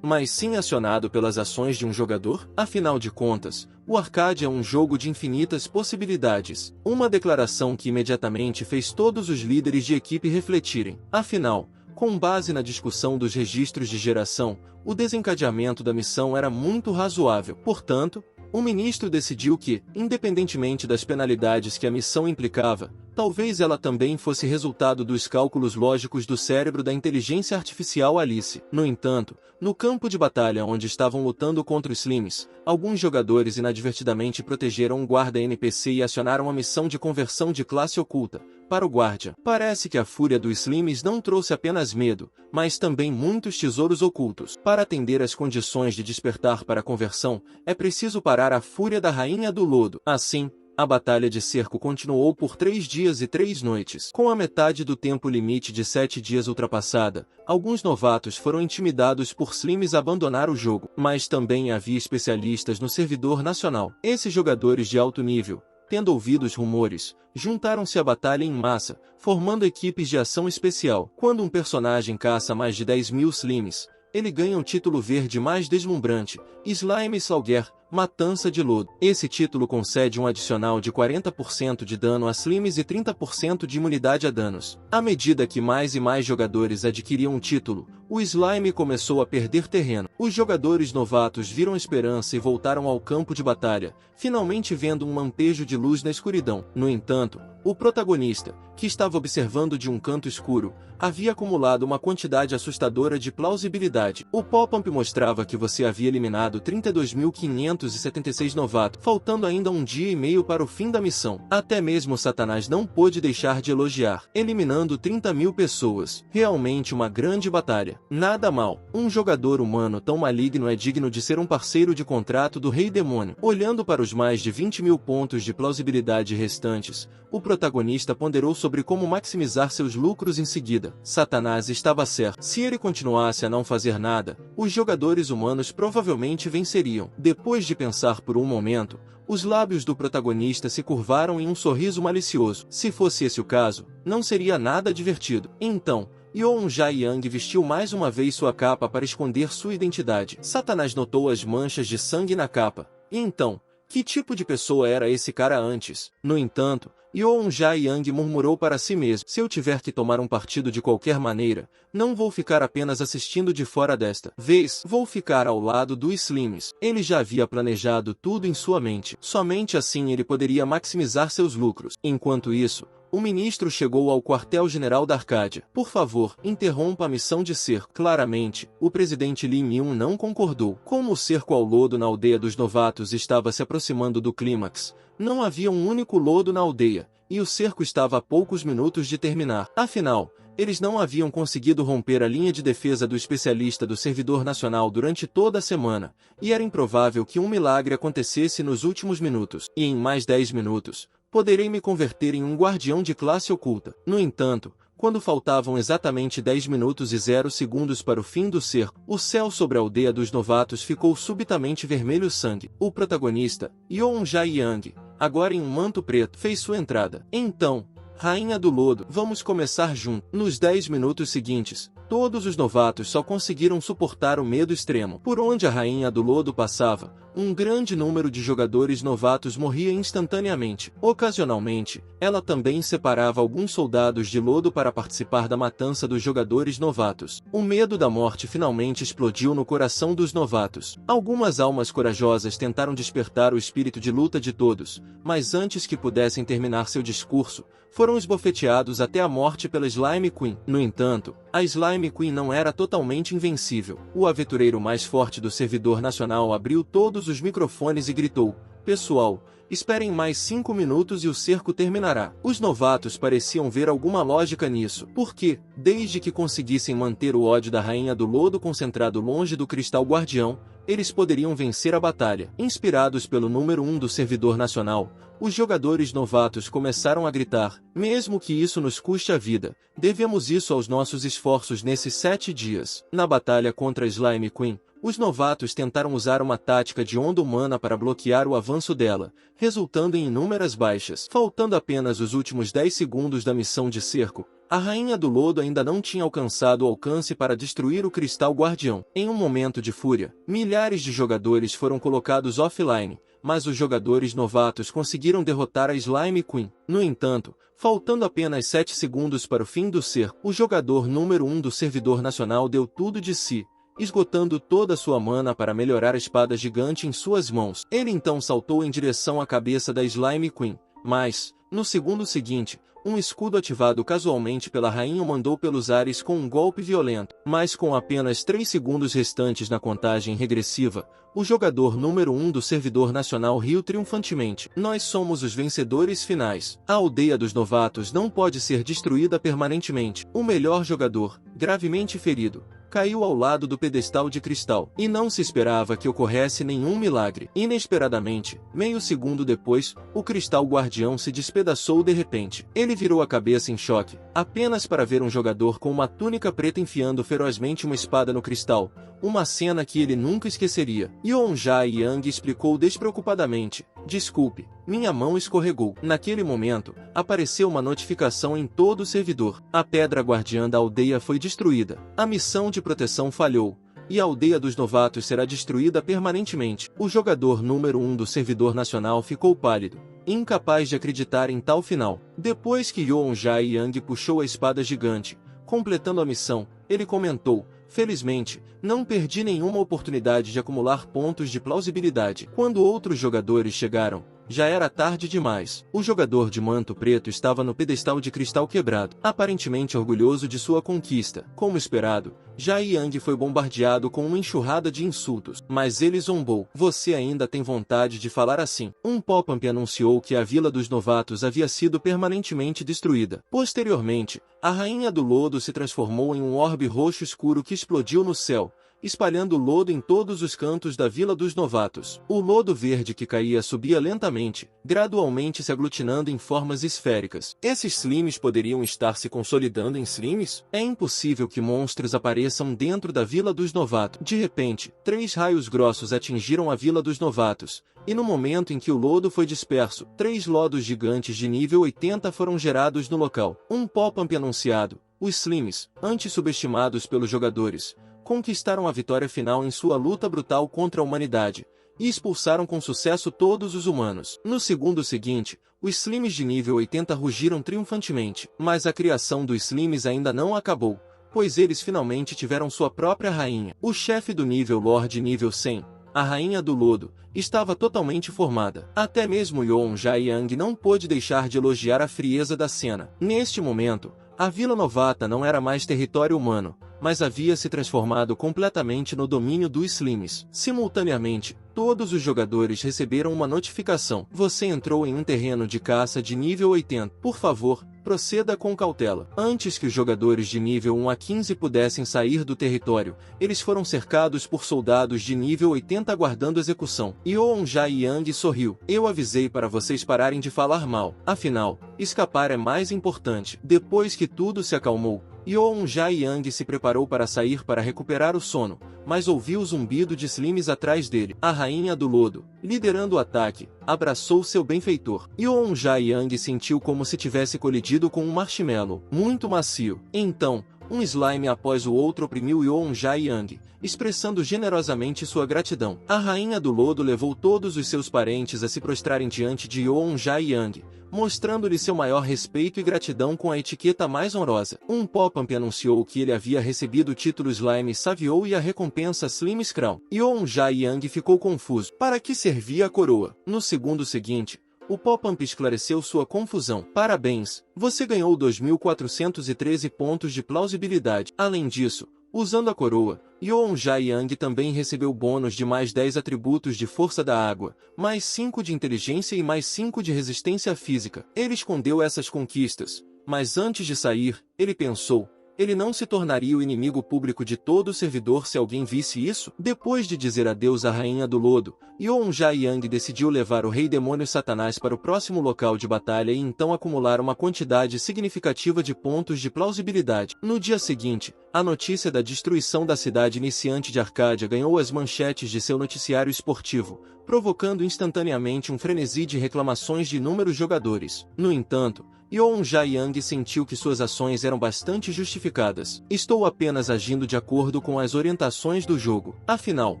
mas sim acionado pelas ações de um jogador? Afinal de contas, o arcade é um jogo de infinitas possibilidades. Uma declaração que imediatamente fez todos os líderes de equipe refletirem. Afinal, com base na discussão dos registros de geração, o desencadeamento da missão era muito razoável. Portanto, o ministro decidiu que, independentemente das penalidades que a missão implicava, talvez ela também fosse resultado dos cálculos lógicos do cérebro da inteligência artificial Alice. No entanto, no campo de batalha onde estavam lutando contra os Slimes, alguns jogadores inadvertidamente protegeram um guarda NPC e acionaram a missão de conversão de classe oculta para o guarda. Parece que a fúria dos Slimes não trouxe apenas medo, mas também muitos tesouros ocultos. Para atender às condições de despertar para a conversão, é preciso parar a fúria da Rainha do Lodo. Assim, a batalha de cerco continuou por 3 dias e 3 noites. Com a metade do tempo limite de 7 dias ultrapassada, alguns novatos foram intimidados por Slimes a abandonar o jogo. Mas também havia especialistas no servidor nacional. Esses jogadores de alto nível, tendo ouvido os rumores, juntaram-se à batalha em massa, formando equipes de ação especial. Quando um personagem caça mais de 10.000 Slimes, ele ganha o título verde mais deslumbrante, Slime Slaughter, Matança de Lodo. Esse título concede um adicional de 40% de dano a Slimes e 30% de imunidade a danos. À medida que mais e mais jogadores adquiriam o título, o Slime começou a perder terreno. Os jogadores novatos viram esperança e voltaram ao campo de batalha, finalmente vendo um lampejo de luz na escuridão. No entanto, o protagonista, que estava observando de um canto escuro, havia acumulado uma quantidade assustadora de plausibilidade. O pop-up mostrava que você havia eliminado 32.576 novatos, faltando ainda um dia e meio para o fim da missão. Até mesmo Satanás não pôde deixar de elogiar, eliminando 30.000 pessoas. Realmente uma grande batalha. Nada mal. Um jogador humano tão maligno é digno de ser um parceiro de contrato do Rei Demônio. Olhando para os mais de 20.000 pontos de plausibilidade restantes, o protagonista ponderou sobre como maximizar seus lucros em seguida. Satanás estava certo. Se ele continuasse a não fazer nada, os jogadores humanos provavelmente venceriam. Depois de pensar por um momento, os lábios do protagonista se curvaram em um sorriso malicioso. Se fosse esse o caso, não seria nada divertido. Então, Yeonja Yang vestiu mais uma vez sua capa para esconder sua identidade. Satanás notou as manchas de sangue na capa. E então, que tipo de pessoa era esse cara antes? No entanto, Yeonja Yang murmurou para si mesmo: se eu tiver que tomar um partido de qualquer maneira, não vou ficar apenas assistindo de fora desta vez, vou ficar ao lado do Slimes. Ele já havia planejado tudo em sua mente. Somente assim ele poderia maximizar seus lucros. Enquanto isso, O ministro chegou ao quartel-general da Arcádia. Por favor, interrompa a missão de cerco. Claramente, o presidente Lee Myung não concordou. Como o cerco ao lodo na aldeia dos novatos estava se aproximando do clímax, não havia um único lodo na aldeia, e o cerco estava a poucos minutos de terminar. Afinal, eles não haviam conseguido romper a linha de defesa do especialista do servidor nacional durante toda a semana, e era improvável que um milagre acontecesse nos últimos minutos. E em mais 10 minutos, poderei me converter em um guardião de classe oculta. No entanto, quando faltavam exatamente 10 minutos e 0 segundos para o fim do cerco, o céu sobre a aldeia dos novatos ficou subitamente vermelho sangue. O protagonista, Yeon Jae-young, agora em um manto preto, fez sua entrada. Então, Rainha do Lodo, vamos começar junto. Nos 10 minutos seguintes, todos os novatos só conseguiram suportar o medo extremo. Por onde a Rainha do Lodo passava, um grande número de jogadores novatos morria instantaneamente. Ocasionalmente, ela também separava alguns soldados de lodo para participar da matança dos jogadores novatos. O medo da morte finalmente explodiu no coração dos novatos. Algumas almas corajosas tentaram despertar o espírito de luta de todos, mas antes que pudessem terminar seu discurso, foram esbofeteados até a morte pela Slime Queen. No entanto, a Slime Queen não era totalmente invencível. O aventureiro mais forte do servidor nacional abriu todos os microfones e gritou: "Pessoal, esperem mais 5 minutos e o cerco terminará." Os novatos pareciam ver alguma lógica nisso, porque, desde que conseguissem manter o ódio da Rainha do Lodo concentrado longe do Cristal Guardião, eles poderiam vencer a batalha. Inspirados pelo número 1 do servidor nacional, os jogadores novatos começaram a gritar: "Mesmo que isso nos custe a vida, devemos isso aos nossos esforços nesses 7 dias." Na batalha contra a Slime Queen, os novatos tentaram usar uma tática de onda humana para bloquear o avanço dela, resultando em inúmeras baixas. Faltando apenas os últimos 10 segundos da missão de cerco, a Rainha do Lodo ainda não tinha alcançado o alcance para destruir o Cristal Guardião. Em um momento de fúria, milhares de jogadores foram colocados offline, mas os jogadores novatos conseguiram derrotar a Slime Queen. No entanto, faltando apenas 7 segundos para o fim do cerco, o jogador número 1 do servidor nacional deu tudo de si, esgotando toda sua mana para melhorar a espada gigante em suas mãos. Ele então saltou em direção à cabeça da Slime Queen, mas, no segundo seguinte, um escudo ativado casualmente pela rainha o mandou pelos ares com um golpe violento. Mas com apenas 3 segundos restantes na contagem regressiva, o jogador número 1 do servidor nacional riu triunfantemente: "Nós somos os vencedores finais. A aldeia dos novatos não pode ser destruída permanentemente." O melhor jogador, gravemente ferido, caiu ao lado do pedestal de cristal, e não se esperava que ocorresse nenhum milagre. Inesperadamente, meio segundo depois, o Cristal Guardião se despedaçou de repente. Ele virou a cabeça em choque, apenas para ver um jogador com uma túnica preta enfiando ferozmente uma espada no cristal, uma cena que ele nunca esqueceria. Yeon Jae-young explicou despreocupadamente: "Desculpe, minha mão escorregou." Naquele momento, apareceu uma notificação em todo o servidor: a pedra guardiã da aldeia foi destruída. A missão de proteção falhou, e a aldeia dos novatos será destruída permanentemente. O jogador número 1 do servidor nacional ficou pálido, incapaz de acreditar em tal final. Depois que Yeon Jae-young puxou a espada gigante, completando a missão, ele comentou: "Felizmente, não perdi nenhuma oportunidade de acumular pontos de plausibilidade." Quando outros jogadores chegaram, já era tarde demais. O jogador de manto preto estava no pedestal de cristal quebrado, aparentemente orgulhoso de sua conquista. Como esperado, Jae-young foi bombardeado com uma enxurrada de insultos, mas ele zombou: "Você ainda tem vontade de falar assim?" Um pop-up anunciou que a Vila dos Novatos havia sido permanentemente destruída. Posteriormente, a Rainha do Lodo se transformou em um orbe roxo escuro que explodiu no céu, espalhando lodo em todos os cantos da Vila dos Novatos. O lodo verde que caía subia lentamente, gradualmente se aglutinando em formas esféricas. Esses slimes poderiam estar se consolidando em slimes? É impossível que monstros apareçam dentro da Vila dos Novatos. De repente, 3 raios grossos atingiram a Vila dos Novatos, e no momento em que o lodo foi disperso, 3 lodos gigantes de nível 80 foram gerados no local. Um pop-up anunciado: os slimes, antes subestimados pelos jogadores, conquistaram a vitória final em sua luta brutal contra a humanidade, e expulsaram com sucesso todos os humanos. No segundo seguinte, os Slimes de nível 80 rugiram triunfantemente, mas a criação dos Slimes ainda não acabou, pois eles finalmente tiveram sua própria rainha. O chefe do nível Lorde nível 100, a Rainha do Lodo, estava totalmente formada. Até mesmo Yeon Jae-young não pôde deixar de elogiar a frieza da cena. Neste momento, a Vila Novata não era mais território humano, mas havia se transformado completamente no domínio dos Slimes. Simultaneamente, todos os jogadores receberam uma notificação. Você entrou em um terreno de caça de nível 80. Por favor, proceda com cautela. Antes que os jogadores de nível 1 a 15 pudessem sair do território, eles foram cercados por soldados de nível 80 aguardando execução. Yeon Jae-young sorriu. Eu avisei para vocês pararem de falar mal. Afinal, escapar é mais importante. Depois que tudo se acalmou, Yeon Jae-young se preparou para sair para recuperar o sono, mas ouviu o zumbido de Slimes atrás dele. A Rainha do Lodo, liderando o ataque, abraçou seu benfeitor. Yeon Jae-young sentiu como se tivesse colidido com um marshmallow, muito macio. Então, um slime após o outro oprimiu Yeon Jae-young, expressando generosamente sua gratidão. A Rainha do Lodo levou todos os seus parentes a se prostrarem diante de Yeon Jae-young, mostrando-lhe seu maior respeito e gratidão com a etiqueta mais honrosa. Um pop-up anunciou que ele havia recebido o título Slime Savio e a recompensa Slime's Crown. Yeon Jae-young ficou confuso. Para que servia a coroa? No segundo seguinte, o pop-up esclareceu sua confusão. Parabéns, você ganhou 2.413 pontos de plausibilidade. Além disso, usando a coroa, Yeon Jae-young também recebeu bônus de mais 10 atributos de força da água, mais 5 de inteligência e mais 5 de resistência física. Ele escondeu essas conquistas, mas antes de sair, ele pensou, ele não se tornaria o inimigo público de todo o servidor se alguém visse isso? Depois de dizer adeus à Rainha do Lodo, Yeon Jae-young decidiu levar o Rei Demônio Satanás para o próximo local de batalha e então acumular uma quantidade significativa de pontos de plausibilidade. No dia seguinte, a notícia da destruição da cidade iniciante de Arcádia ganhou as manchetes de seu noticiário esportivo, provocando instantaneamente um frenesi de reclamações de inúmeros jogadores. No entanto, Yeon Jae-young sentiu que suas ações eram bastante justificadas. Estou apenas agindo de acordo com as orientações do jogo. Afinal,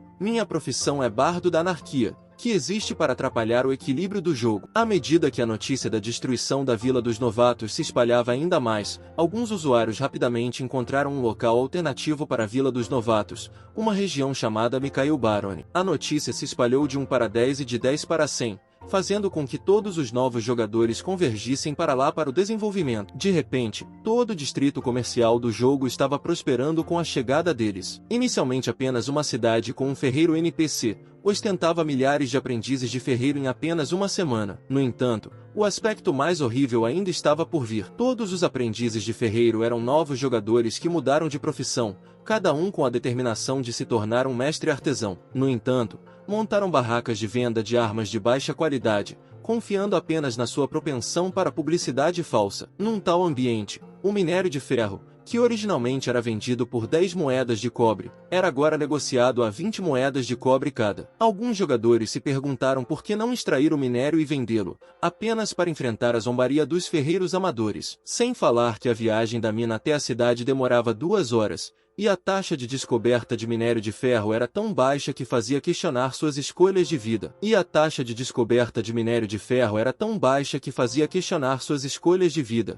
minha profissão é bardo da anarquia, que existe para atrapalhar o equilíbrio do jogo. À medida que a notícia da destruição da Vila dos Novatos se espalhava ainda mais, alguns usuários rapidamente encontraram um local alternativo para a Vila dos Novatos, uma região chamada Mikhail Barony. A notícia se espalhou de 1 para 10 e de 10 para 100. Fazendo com que todos os novos jogadores convergissem para lá para o desenvolvimento. De repente, todo o distrito comercial do jogo estava prosperando com a chegada deles. Inicialmente apenas uma cidade com um ferreiro NPC, ostentava milhares de aprendizes de ferreiro em apenas uma semana. No entanto, o aspecto mais horrível ainda estava por vir. Todos os aprendizes de ferreiro eram novos jogadores que mudaram de profissão, cada um com a determinação de se tornar um mestre artesão. No entanto, montaram barracas de venda de armas de baixa qualidade, confiando apenas na sua propensão para publicidade falsa. Num tal ambiente, o minério de ferro, que originalmente era vendido por 10 moedas de cobre, era agora negociado a 20 moedas de cobre cada. Alguns jogadores se perguntaram por que não extrair o minério e vendê-lo, apenas para enfrentar a zombaria dos ferreiros amadores. Sem falar que a viagem da mina até a cidade demorava 2 horas, e a taxa de descoberta de minério de ferro era tão baixa que fazia questionar suas escolhas de vida.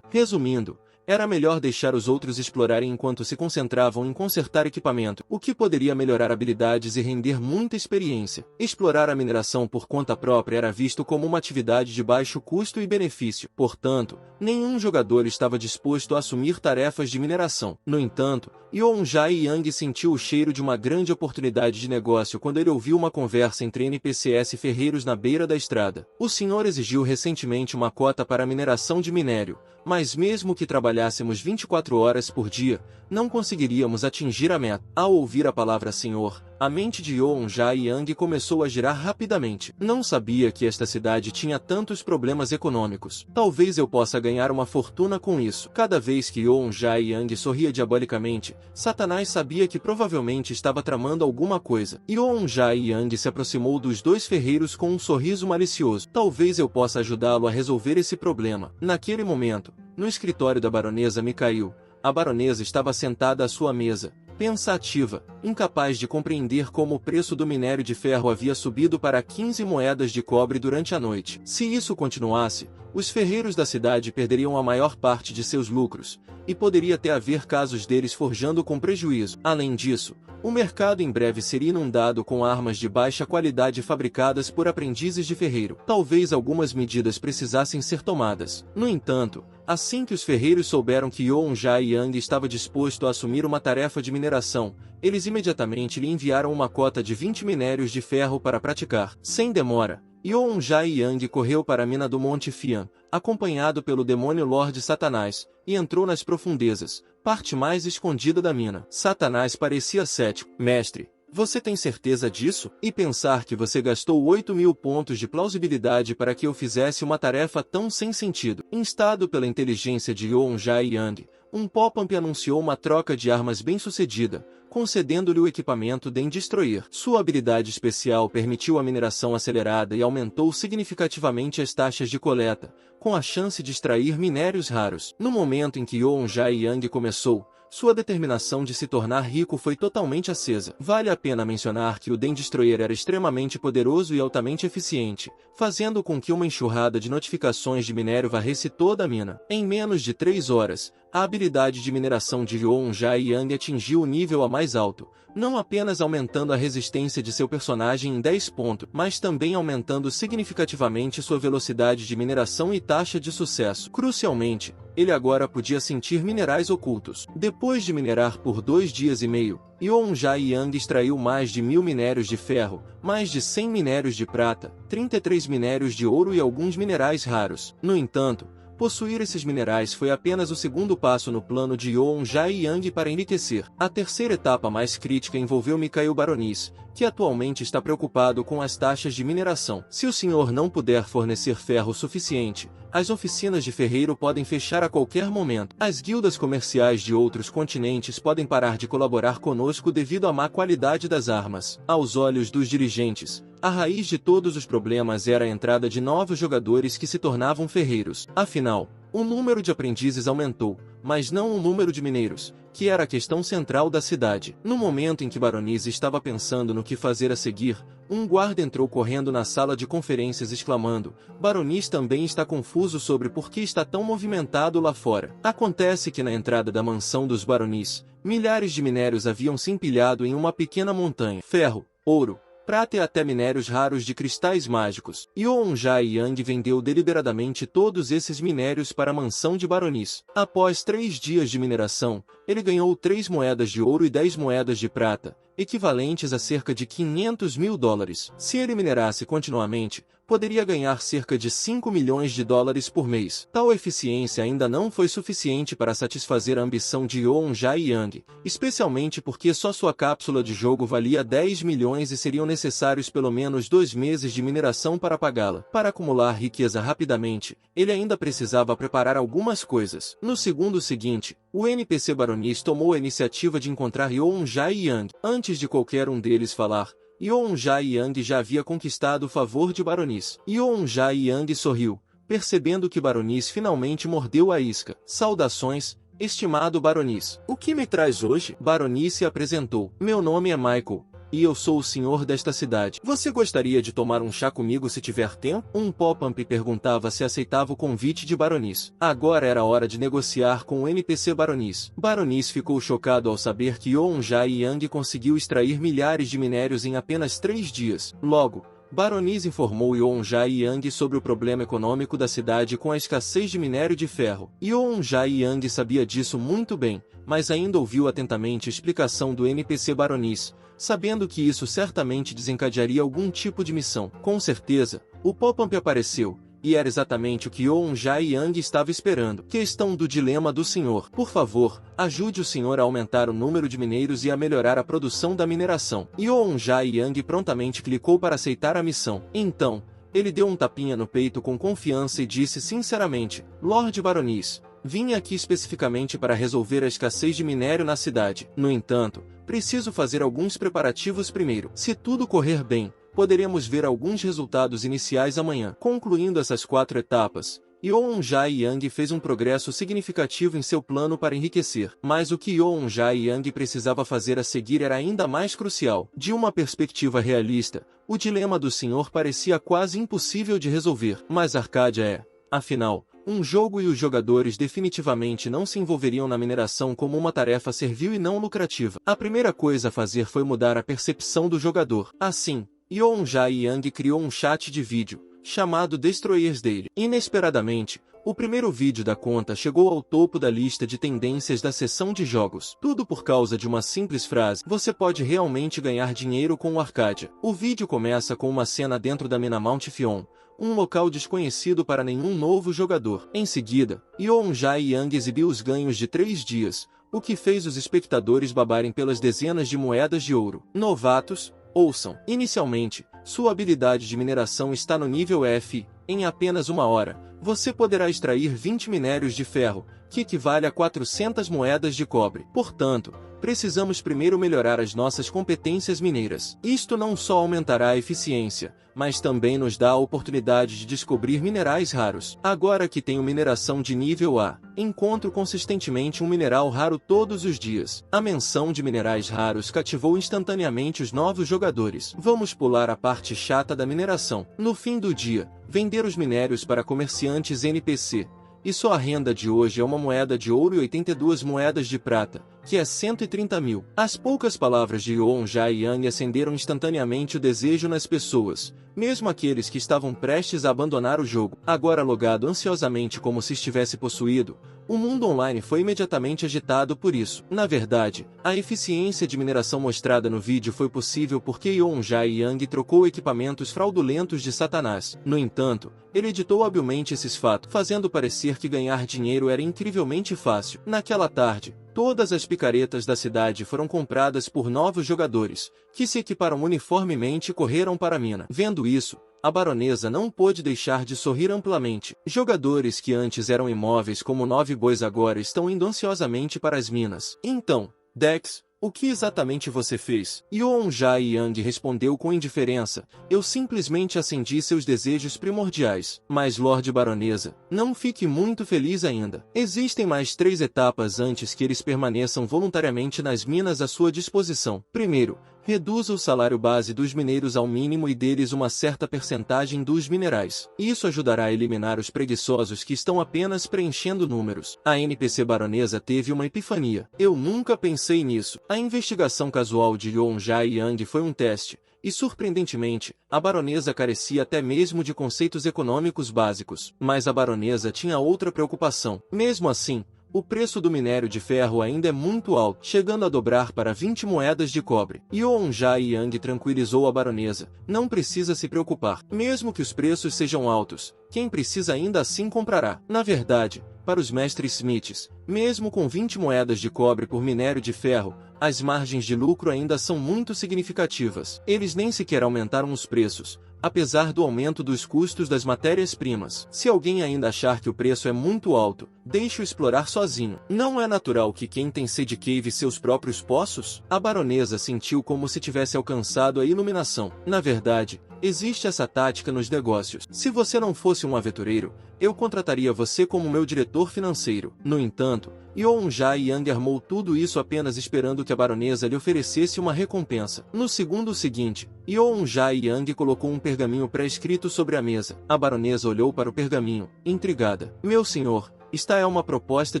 Resumindo, era melhor deixar os outros explorarem enquanto se concentravam em consertar equipamento, o que poderia melhorar habilidades e render muita experiência. Explorar a mineração por conta própria era visto como uma atividade de baixo custo e benefício. Portanto, nenhum jogador estava disposto a assumir tarefas de mineração. No entanto, Yeon Jae-young sentiu o cheiro de uma grande oportunidade de negócio quando ele ouviu uma conversa entre NPCs e ferreiros na beira da estrada. O senhor exigiu recentemente uma cota para a mineração de minério, mas mesmo que trabalhássemos 24 horas por dia, não conseguiríamos atingir a meta. Ao ouvir a palavra senhor, a mente de Yeon Jae-young começou a girar rapidamente. Não sabia que esta cidade tinha tantos problemas econômicos. Talvez eu possa ganhar uma fortuna com isso. Cada vez que Yeon Jae-young sorria diabolicamente, Satanás sabia que provavelmente estava tramando alguma coisa. Yeon Jae-young se aproximou dos dois ferreiros com um sorriso malicioso. Talvez eu possa ajudá-lo a resolver esse problema. Naquele momento, no escritório da baronesa Mikhail, a baronesa estava sentada à sua mesa, pensativa, incapaz de compreender como o preço do minério de ferro havia subido para 15 moedas de cobre durante a noite. Se isso continuasse, os ferreiros da cidade perderiam a maior parte de seus lucros, e poderia até haver casos deles forjando com prejuízo. Além disso, o mercado em breve seria inundado com armas de baixa qualidade fabricadas por aprendizes de ferreiro. Talvez algumas medidas precisassem ser tomadas. No entanto, assim que os ferreiros souberam que Yoon Jae-young estava disposto a assumir uma tarefa de mineração, eles imediatamente lhe enviaram uma cota de 20 minérios de ferro para praticar. Sem demora, Yoon Jae-young correu para a mina do Monte Fian, acompanhado pelo demônio Lorde Satanás, e entrou nas profundezas, parte mais escondida da mina. Satanás parecia cético. Mestre, você tem certeza disso? E pensar que você gastou 8.000 pontos de plausibilidade para que eu fizesse uma tarefa tão sem sentido. Instado pela inteligência de Yoon Jae-young, um pop-up anunciou uma troca de armas bem-sucedida, concedendo-lhe o equipamento Den Destroyer. Sua habilidade especial permitiu a mineração acelerada e aumentou significativamente as taxas de coleta, com a chance de extrair minérios raros. No momento em que Yoon Jae-young começou, sua determinação de se tornar rico foi totalmente acesa. Vale a pena mencionar que o Den Destroyer era extremamente poderoso e altamente eficiente, fazendo com que uma enxurrada de notificações de minério varresse toda a mina. Em menos de 3 horas, a habilidade de mineração de Yoon Jae-young atingiu o nível a mais alto, não apenas aumentando a resistência de seu personagem em 10 pontos, mas também aumentando significativamente sua velocidade de mineração e taxa de sucesso. Crucialmente, ele agora podia sentir minerais ocultos. Depois de minerar por 2 dias e meio, Yoon Jae-young extraiu mais de 1.000 minérios de ferro, mais de 100 minérios de prata, 33 minérios de ouro e alguns minerais raros. No entanto, possuir esses minerais foi apenas o segundo passo no plano de Yoon Jae-young para enriquecer. A terceira etapa mais crítica envolveu Mikhail Baronis, que atualmente está preocupado com as taxas de mineração. Se o senhor não puder fornecer ferro suficiente, as oficinas de ferreiro podem fechar a qualquer momento. As guildas comerciais de outros continentes podem parar de colaborar conosco devido à má qualidade das armas. Aos olhos dos dirigentes, a raiz de todos os problemas era a entrada de novos jogadores que se tornavam ferreiros. Afinal, o número de aprendizes aumentou, mas não o número de mineiros, que era a questão central da cidade. No momento em que Baronise estava pensando no que fazer a seguir, um guarda entrou correndo na sala de conferências exclamando: Baronis também está confuso sobre por que está tão movimentado lá fora. Acontece que na entrada da mansão dos Baronis, milhares de minérios haviam se empilhado em uma pequena montanha. Ferro, ouro, prata e até minérios raros de cristais mágicos. Yoon Jae-young vendeu deliberadamente todos esses minérios para a mansão de Baronis. Após 3 dias de mineração, ele ganhou 3 moedas de ouro e 10 moedas de prata, equivalentes a cerca de 500 mil dólares. Se ele minerasse continuamente, poderia ganhar cerca de 5 milhões de dólares por mês. Tal eficiência ainda não foi suficiente para satisfazer a ambição de Yoon Jae-young, especialmente porque só sua cápsula de jogo valia 10 milhões e seriam necessários pelo menos 2 meses de mineração para pagá-la. Para acumular riqueza rapidamente, ele ainda precisava preparar algumas coisas. No segundo seguinte, o NPC Baronis tomou a iniciativa de encontrar Yoon Jae-young. Antes de qualquer um deles falar, Yoon Jae-young já havia conquistado o favor de Baronis. Yoon Jae-young sorriu, percebendo que Baronis finalmente mordeu a isca. Saudações, estimado Baronis. O que me traz hoje? Baronis se apresentou. Meu nome é Michael, e eu sou o senhor desta cidade. Você gostaria de tomar um chá comigo se tiver tempo? Um pop-up perguntava se aceitava o convite de Baronis. Agora era hora de negociar com o NPC Baronis. Baronis ficou chocado ao saber que Yoon Jae-young conseguiu extrair milhares de minérios em apenas 3 dias. Logo, Baronis informou Yoon Jae-young sobre o problema econômico da cidade com a escassez de minério de ferro. Yoon Jae-young sabia disso muito bem, mas ainda ouviu atentamente a explicação do NPC Baronis, sabendo que isso certamente desencadearia algum tipo de missão. Com certeza, o pop-up apareceu, e era exatamente o que Yoon Jae-young estava esperando. Questão do dilema do senhor. Por favor, ajude o senhor a aumentar o número de mineiros e a melhorar a produção da mineração. Yoon Jae-young prontamente clicou para aceitar a missão. Então, ele deu um tapinha no peito com confiança e disse sinceramente: Lord Baronis, vim aqui especificamente para resolver a escassez de minério na cidade. No entanto, preciso fazer alguns preparativos primeiro. Se tudo correr bem, poderemos ver alguns resultados iniciais amanhã. Concluindo essas 4 etapas, Yoon Jae-young fez um progresso significativo em seu plano para enriquecer. Mas o que Yoon Jae-young precisava fazer a seguir era ainda mais crucial. De uma perspectiva realista, o dilema do senhor parecia quase impossível de resolver. Mas Arcádia é, Afinal, um jogo e os jogadores definitivamente não se envolveriam na mineração como uma tarefa servil e não lucrativa. A primeira coisa a fazer foi mudar a percepção do jogador. Assim, Yeonja Yang criou um chat de vídeo, chamado Destroyers Daily. Inesperadamente, o primeiro vídeo da conta chegou ao topo da lista de tendências da seção de jogos. Tudo por causa de uma simples frase: você pode realmente ganhar dinheiro com o Arcadia. O vídeo começa com uma cena dentro da mina Mount Fion, um local desconhecido para nenhum novo jogador. Em seguida, Yeonja Yang exibiu os ganhos de 3 dias, o que fez os espectadores babarem pelas dezenas de moedas de ouro. Novatos, ouçam. Inicialmente, sua habilidade de mineração está no nível F. Em apenas uma hora, você poderá extrair 20 minérios de ferro, que equivale a 400 moedas de cobre. Portanto, precisamos primeiro melhorar as nossas competências mineiras. Isto não só aumentará a eficiência, mas também nos dá a oportunidade de descobrir minerais raros. Agora que tenho mineração de nível A, encontro consistentemente um mineral raro todos os dias. A menção de minerais raros cativou instantaneamente os novos jogadores. Vamos pular a parte chata da mineração. No fim do dia, vender os minérios para comerciantes NPC. E só a renda de hoje é uma moeda de ouro e 82 moedas de prata, que é 130 mil. As poucas palavras de Yeonja Yang acenderam instantaneamente o desejo nas pessoas, mesmo aqueles que estavam prestes a abandonar o jogo. Agora logado ansiosamente como se estivesse possuído, o mundo online foi imediatamente agitado por isso. Na verdade, a eficiência de mineração mostrada no vídeo foi possível porque Yeonja Yang trocou equipamentos fraudulentos de Satanás. No entanto, ele editou habilmente esses fatos, fazendo parecer que ganhar dinheiro era incrivelmente fácil. Naquela tarde, todas as picaretas da cidade foram compradas por novos jogadores, que se equiparam uniformemente e correram para a mina. Vendo isso, a baronesa não pôde deixar de sorrir amplamente. Jogadores que antes eram imóveis como 9 bois agora estão indo ansiosamente para as minas. Então, Dex, o que exatamente você fez? Yeonja Yang respondeu com indiferença: eu simplesmente acendi seus desejos primordiais. Mas Lorde Baronesa, não fique muito feliz ainda. Existem mais 3 etapas antes que eles permaneçam voluntariamente nas minas à sua disposição. Primeiro, reduza o salário base dos mineiros ao mínimo e deles uma certa percentagem dos minerais. Isso ajudará a eliminar os preguiçosos que estão apenas preenchendo números. A NPC baronesa teve uma epifania. Eu nunca pensei nisso. A investigação casual de Yeonja Yang foi um teste, e surpreendentemente, a baronesa carecia até mesmo de conceitos econômicos básicos. Mas a baronesa tinha outra preocupação. Mesmo assim, o preço do minério de ferro ainda é muito alto, chegando a dobrar para 20 moedas de cobre. Yeonja Yang tranquilizou a baronesa: não precisa se preocupar. Mesmo que os preços sejam altos, quem precisa ainda assim comprará. Na verdade, para os mestres Smiths, mesmo com 20 moedas de cobre por minério de ferro, as margens de lucro ainda são muito significativas. Eles nem sequer aumentaram os preços, apesar do aumento dos custos das matérias-primas. Se alguém ainda achar que o preço é muito alto, deixe-o explorar sozinho. Não é natural que quem tem sede cave seus próprios poços? A baronesa sentiu como se tivesse alcançado a iluminação. Na verdade, existe essa tática nos negócios. Se você não fosse um aventureiro, eu contrataria você como meu diretor financeiro. No entanto, Yeonja Yang armou tudo isso apenas esperando que a baronesa lhe oferecesse uma recompensa. No segundo seguinte, Yeonja Yang colocou um pergaminho pré-escrito sobre a mesa. A baronesa olhou para o pergaminho, intrigada. Meu senhor, esta é uma proposta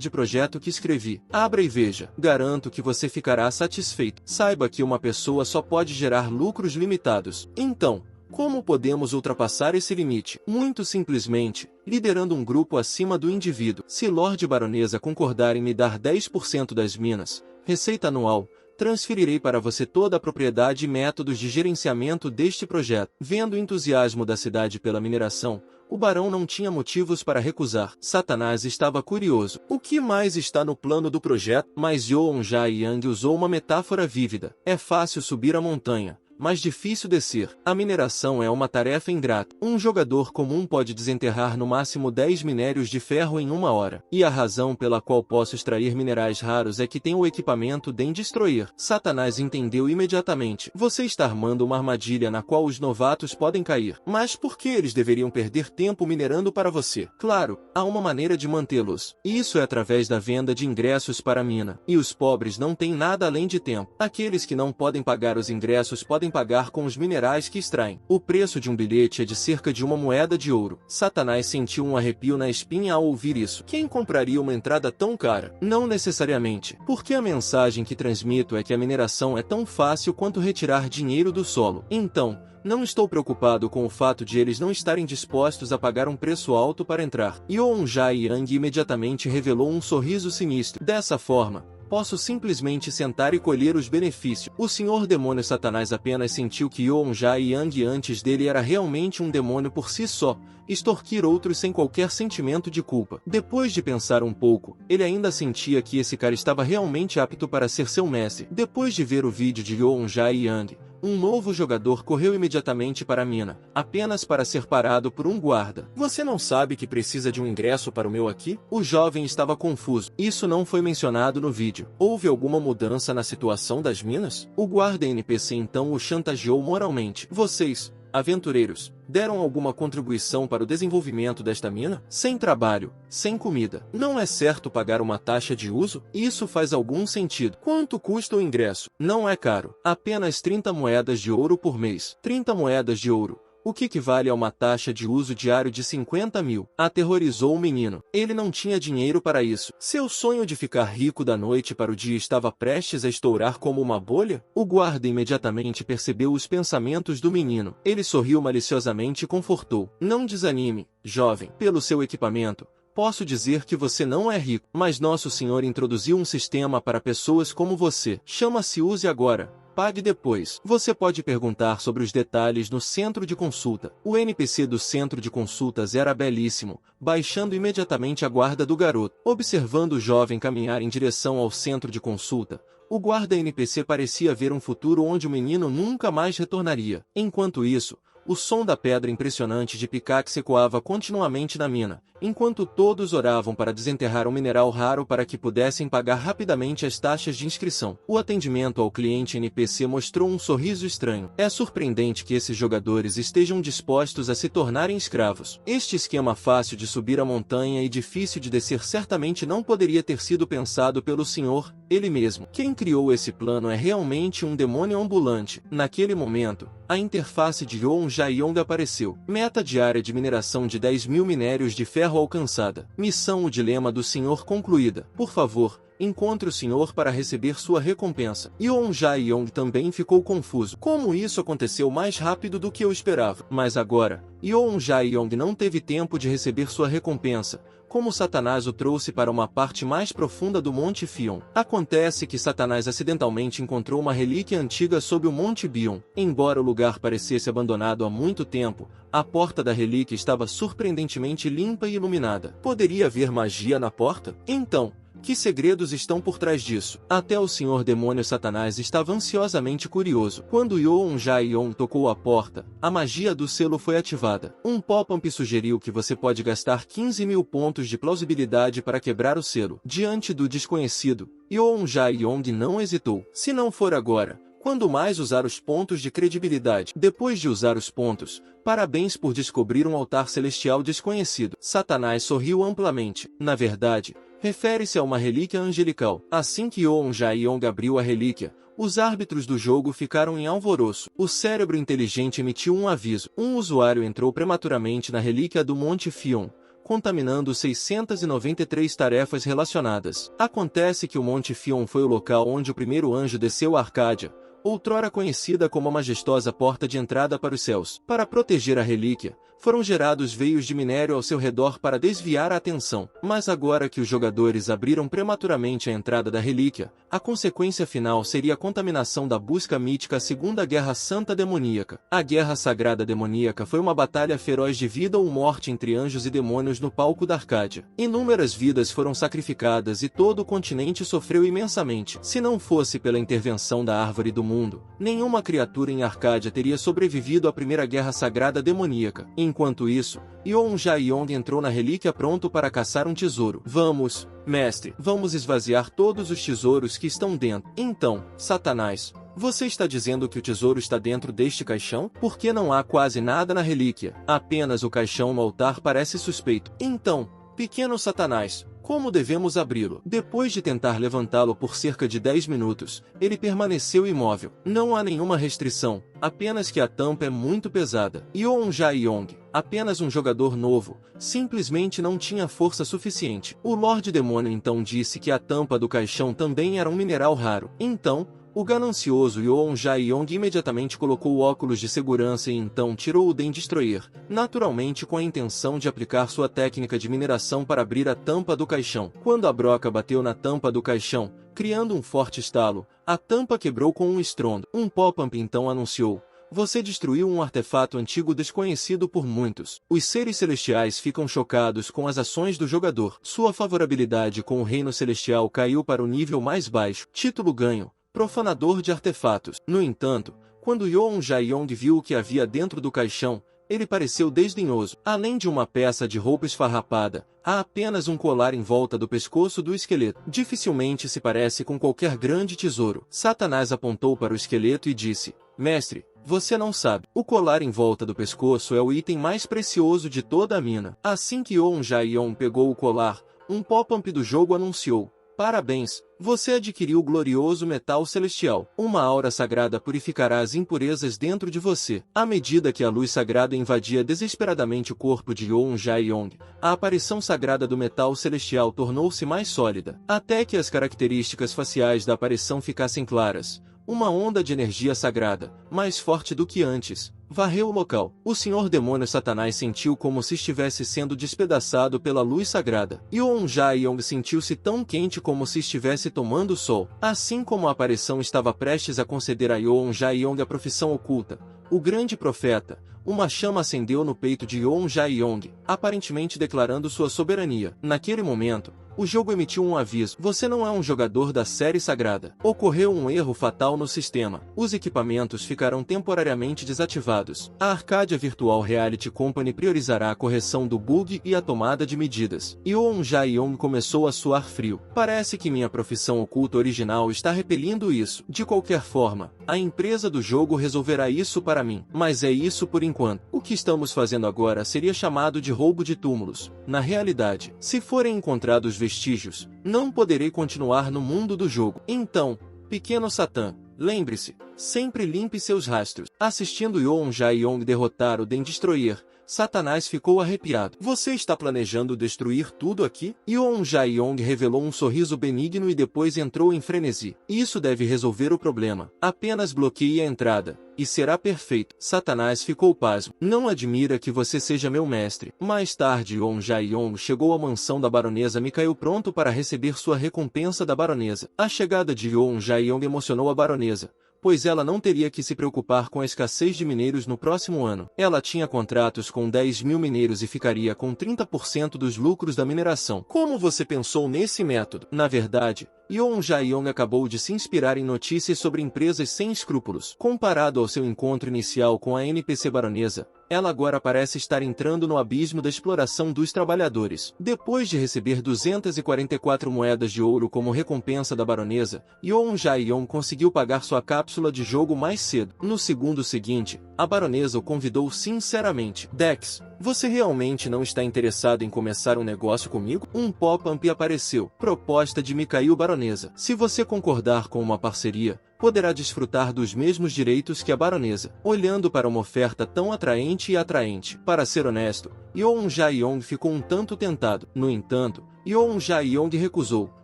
de projeto que escrevi. Abra e veja. Garanto que você ficará satisfeito. Saiba que uma pessoa só pode gerar lucros limitados. Então, como podemos ultrapassar esse limite? Muito simplesmente, liderando um grupo acima do indivíduo. Se Lorde Baronesa concordar em me dar 10% das minas, receita anual, transferirei para você toda a propriedade e métodos de gerenciamento deste projeto. Vendo o entusiasmo da cidade pela mineração, o barão não tinha motivos para recusar. Satanás estava curioso. O que mais está no plano do projeto? Mas Yeonja Yang usou uma metáfora vívida. É fácil subir a montanha, mas difícil descer. A mineração é uma tarefa ingrata. Um jogador comum pode desenterrar no máximo 10 minérios de ferro em uma hora. E a razão pela qual posso extrair minerais raros é que tenho o equipamento de Destroyer. Satanás entendeu imediatamente. Você está armando uma armadilha na qual os novatos podem cair. Mas por que eles deveriam perder tempo minerando para você? Claro, há uma maneira de mantê-los. Isso é através da venda de ingressos para a mina. E os pobres não têm nada além de tempo. Aqueles que não podem pagar os ingressos podem podem pagar com os minerais que extraem. O preço de um bilhete é de cerca de 1 moeda de ouro. Satanás sentiu um arrepio na espinha ao ouvir isso. Quem compraria uma entrada tão cara? Não necessariamente, porque a mensagem que transmito é que a mineração é tão fácil quanto retirar dinheiro do solo. Então, não estou preocupado com o fato de eles não estarem dispostos a pagar um preço alto para entrar. Yeonja Yang imediatamente revelou um sorriso sinistro. Dessa forma, posso simplesmente sentar e colher os benefícios. O senhor demônio Satanás apenas sentiu que Yeonja Yang antes dele era realmente um demônio por si só, extorquir outros sem qualquer sentimento de culpa. Depois de pensar um pouco, ele ainda sentia que esse cara estava realmente apto para ser seu mestre. Depois de ver o vídeo de Yeonja Yang, um novo jogador correu imediatamente para a mina, apenas para ser parado por um guarda. Você não sabe que precisa de um ingresso para o meu aqui? O jovem estava confuso. Isso não foi mencionado no vídeo. Houve alguma mudança na situação das minas? O guarda NPC então o chantageou moralmente. Vocês, aventureiros, deram alguma contribuição para o desenvolvimento desta mina? Sem trabalho, sem comida. Não é certo pagar uma taxa de uso? Isso faz algum sentido. Quanto custa o ingresso? Não é caro. Apenas 30 moedas de ouro por mês. 30 moedas de ouro, o que equivale a uma taxa de uso diário de 50 mil. Aterrorizou o menino. Ele não tinha dinheiro para isso. Seu sonho de ficar rico da noite para o dia estava prestes a estourar como uma bolha? O guarda imediatamente percebeu os pensamentos do menino. Ele sorriu maliciosamente e confortou. Não desanime, jovem. Pelo seu equipamento, posso dizer que você não é rico, mas Nosso Senhor introduziu um sistema para pessoas como você. Chama-se Use Agora, pague depois. Você pode perguntar sobre os detalhes no centro de consulta. O NPC do centro de consultas era belíssimo, baixando imediatamente a guarda do garoto. Observando o jovem caminhar em direção ao centro de consulta, o guarda NPC parecia ver um futuro onde o menino nunca mais retornaria. Enquanto isso, o som da pedra impressionante de pickaxe ecoava continuamente na mina, enquanto todos oravam para desenterrar um mineral raro para que pudessem pagar rapidamente as taxas de inscrição. O atendimento ao cliente NPC mostrou um sorriso estranho. É surpreendente que esses jogadores estejam dispostos a se tornarem escravos. Este esquema fácil de subir a montanha e difícil de descer certamente não poderia ter sido pensado pelo senhor, ele mesmo. Quem criou esse plano é realmente um demônio ambulante. Naquele momento, a interface de Yeonja Yang apareceu. Meta diária de mineração de 10.000 minérios de ferro alcançada. Missão O Dilema do Senhor concluída. Por favor, encontre o senhor para receber sua recompensa. Yeonja Yang também ficou confuso. Como isso aconteceu mais rápido do que eu esperava? Mas agora, Yeonja Yang não teve tempo de receber sua recompensa, como Satanás o trouxe para uma parte mais profunda do Monte Fion. Acontece que Satanás acidentalmente encontrou uma relíquia antiga sob o Monte Bion. Embora o lugar parecesse abandonado há muito tempo, a porta da relíquia estava surpreendentemente limpa e iluminada. Poderia haver magia na porta? Então, que segredos estão por trás disso? Até o senhor demônio Satanás estava ansiosamente curioso. Quando Yeonja Yang tocou a porta, a magia do selo foi ativada. Um pop-up sugeriu que você pode gastar 15.000 pontos de plausibilidade para quebrar o selo. Diante do desconhecido, Yeonja Yang não hesitou. Se não for agora, quando mais usar os pontos de credibilidade? Depois de usar os pontos, parabéns por descobrir um altar celestial desconhecido. Satanás sorriu amplamente. Na verdade, refere-se a uma relíquia angelical. Assim que Yeonja Yang abriu a relíquia, os árbitros do jogo ficaram em alvoroço. O cérebro inteligente emitiu um aviso. Um usuário entrou prematuramente na relíquia do Monte Fion, contaminando 693 tarefas relacionadas. Acontece que o Monte Fion foi o local onde o primeiro anjo desceu a Arcádia, outrora conhecida como a majestosa porta de entrada para os céus. Para proteger a relíquia, foram gerados veios de minério ao seu redor para desviar a atenção. Mas agora que os jogadores abriram prematuramente a entrada da relíquia, a consequência final seria a contaminação da busca mítica Segunda Guerra Santa Demoníaca. A Guerra Sagrada Demoníaca foi uma batalha feroz de vida ou morte entre anjos e demônios no palco da Arcádia. Inúmeras vidas foram sacrificadas e todo o continente sofreu imensamente. Se não fosse pela intervenção da Árvore do Mundo, nenhuma criatura em Arcádia teria sobrevivido à Primeira Guerra Sagrada Demoníaca. Enquanto isso, Yeonja Yang entrou na relíquia pronto para caçar um tesouro. Vamos, mestre, vamos esvaziar todos os tesouros que estão dentro. Então, Satanás, você está dizendo que o tesouro está dentro deste caixão? Porque não há quase nada na relíquia. Apenas o caixão no altar parece suspeito. Então, pequeno Satanás, Como devemos abri-lo? Depois de tentar levantá-lo por cerca de 10 minutos, ele permaneceu imóvel. Não há nenhuma restrição, apenas que a tampa é muito pesada. Yoon Jae-yong, apenas um jogador novo, simplesmente não tinha força suficiente. O Lorde Demônio então disse que a tampa do caixão também era um mineral raro. Então, o ganancioso Yoon Jae-yong imediatamente colocou o óculos de segurança e então tirou o Den Destroyer, naturalmente com a intenção de aplicar sua técnica de mineração para abrir a tampa do caixão. Quando a broca bateu na tampa do caixão, criando um forte estalo, a tampa quebrou com um estrondo. Um pop-up então anunciou: você destruiu um artefato antigo desconhecido por muitos. Os seres celestiais ficam chocados com as ações do jogador. Sua favorabilidade com o reino celestial caiu para o nível mais baixo. Título ganho: profanador de artefatos. No entanto, quando Yoon Jae-yong viu o que havia dentro do caixão, ele pareceu desdenhoso. Além de uma peça de roupa esfarrapada, há apenas um colar em volta do pescoço do esqueleto. Dificilmente se parece com qualquer grande tesouro. Satanás apontou para o esqueleto e disse: mestre, você não sabe. O colar em volta do pescoço é o item mais precioso de toda a mina. Assim que Yoon Jae-yong pegou o colar, um pop-up do jogo anunciou: parabéns, você adquiriu o glorioso metal celestial. Uma aura sagrada purificará as impurezas dentro de você. À medida que a luz sagrada invadia desesperadamente o corpo de Yoon Jae-yong, a aparição sagrada do metal celestial tornou-se mais sólida, até que as características faciais da aparição ficassem claras. Uma onda de energia sagrada, mais forte do que antes, varreu o local. O Senhor Demônio Satanás sentiu como se estivesse sendo despedaçado pela luz sagrada. Yoon Jae-yong sentiu-se tão quente como se estivesse tomando sol. Assim como a aparição estava prestes a conceder a Yoon Jae-yong a profissão oculta, o grande profeta, uma chama acendeu no peito de Yoon Jae-yong, aparentemente declarando sua soberania. Naquele momento, o jogo emitiu um aviso: você não é um jogador da série sagrada. Ocorreu um erro fatal no sistema. Os equipamentos ficarão temporariamente desativados. A Arcadia Virtual Reality Company priorizará a correção do bug e a tomada de medidas. Yoon Jae-yong começou a suar frio. Parece que minha profissão oculta original está repelindo isso. De qualquer forma, a empresa do jogo resolverá isso para mim. Mas é isso por enquanto. O que estamos fazendo agora seria chamado de roubo de túmulos. Na realidade, se forem encontrados vestígios, não poderei continuar no mundo do jogo. Então, pequeno Satã, lembre-se, sempre limpe seus rastros. Assistindo Yoon Jae-yong derrotar o Den Destroyer, Satanás ficou arrepiado. Você está planejando destruir tudo aqui? Yoon Jae-yong revelou um sorriso benigno e depois entrou em frenesi. Isso deve resolver o problema. Apenas bloqueie a entrada, e será perfeito. Satanás ficou pasmo. Não admira que você seja meu mestre. Mais tarde Yoon Jae-yong chegou à mansão da baronesa Mikhail pronto para receber sua recompensa da baronesa. A chegada de Yoon Jae-yong emocionou a baronesa, pois ela não teria que se preocupar com a escassez de mineiros no próximo ano. Ela tinha contratos com 10.000 mineiros e ficaria com 30% dos lucros da mineração. Como você pensou nesse método? Na verdade, Yoon Jae-yong acabou de se inspirar em notícias sobre empresas sem escrúpulos. Comparado ao seu encontro inicial com a NPC baronesa, ela agora parece estar entrando no abismo da exploração dos trabalhadores. Depois de receber 244 moedas de ouro como recompensa da baronesa, Yoon Jae-yong conseguiu pagar sua cápsula de jogo mais cedo. No segundo seguinte, a baronesa o convidou sinceramente. Dex, você realmente não está interessado em começar um negócio comigo? Um pop-up apareceu. Proposta de Mikhail baronesa. Se você concordar com uma parceria, poderá desfrutar dos mesmos direitos que a baronesa. Olhando para uma oferta tão atraente. Para ser honesto, Yoon Jae-yong ficou um tanto tentado. No entanto, Yoon Jae-yong recusou,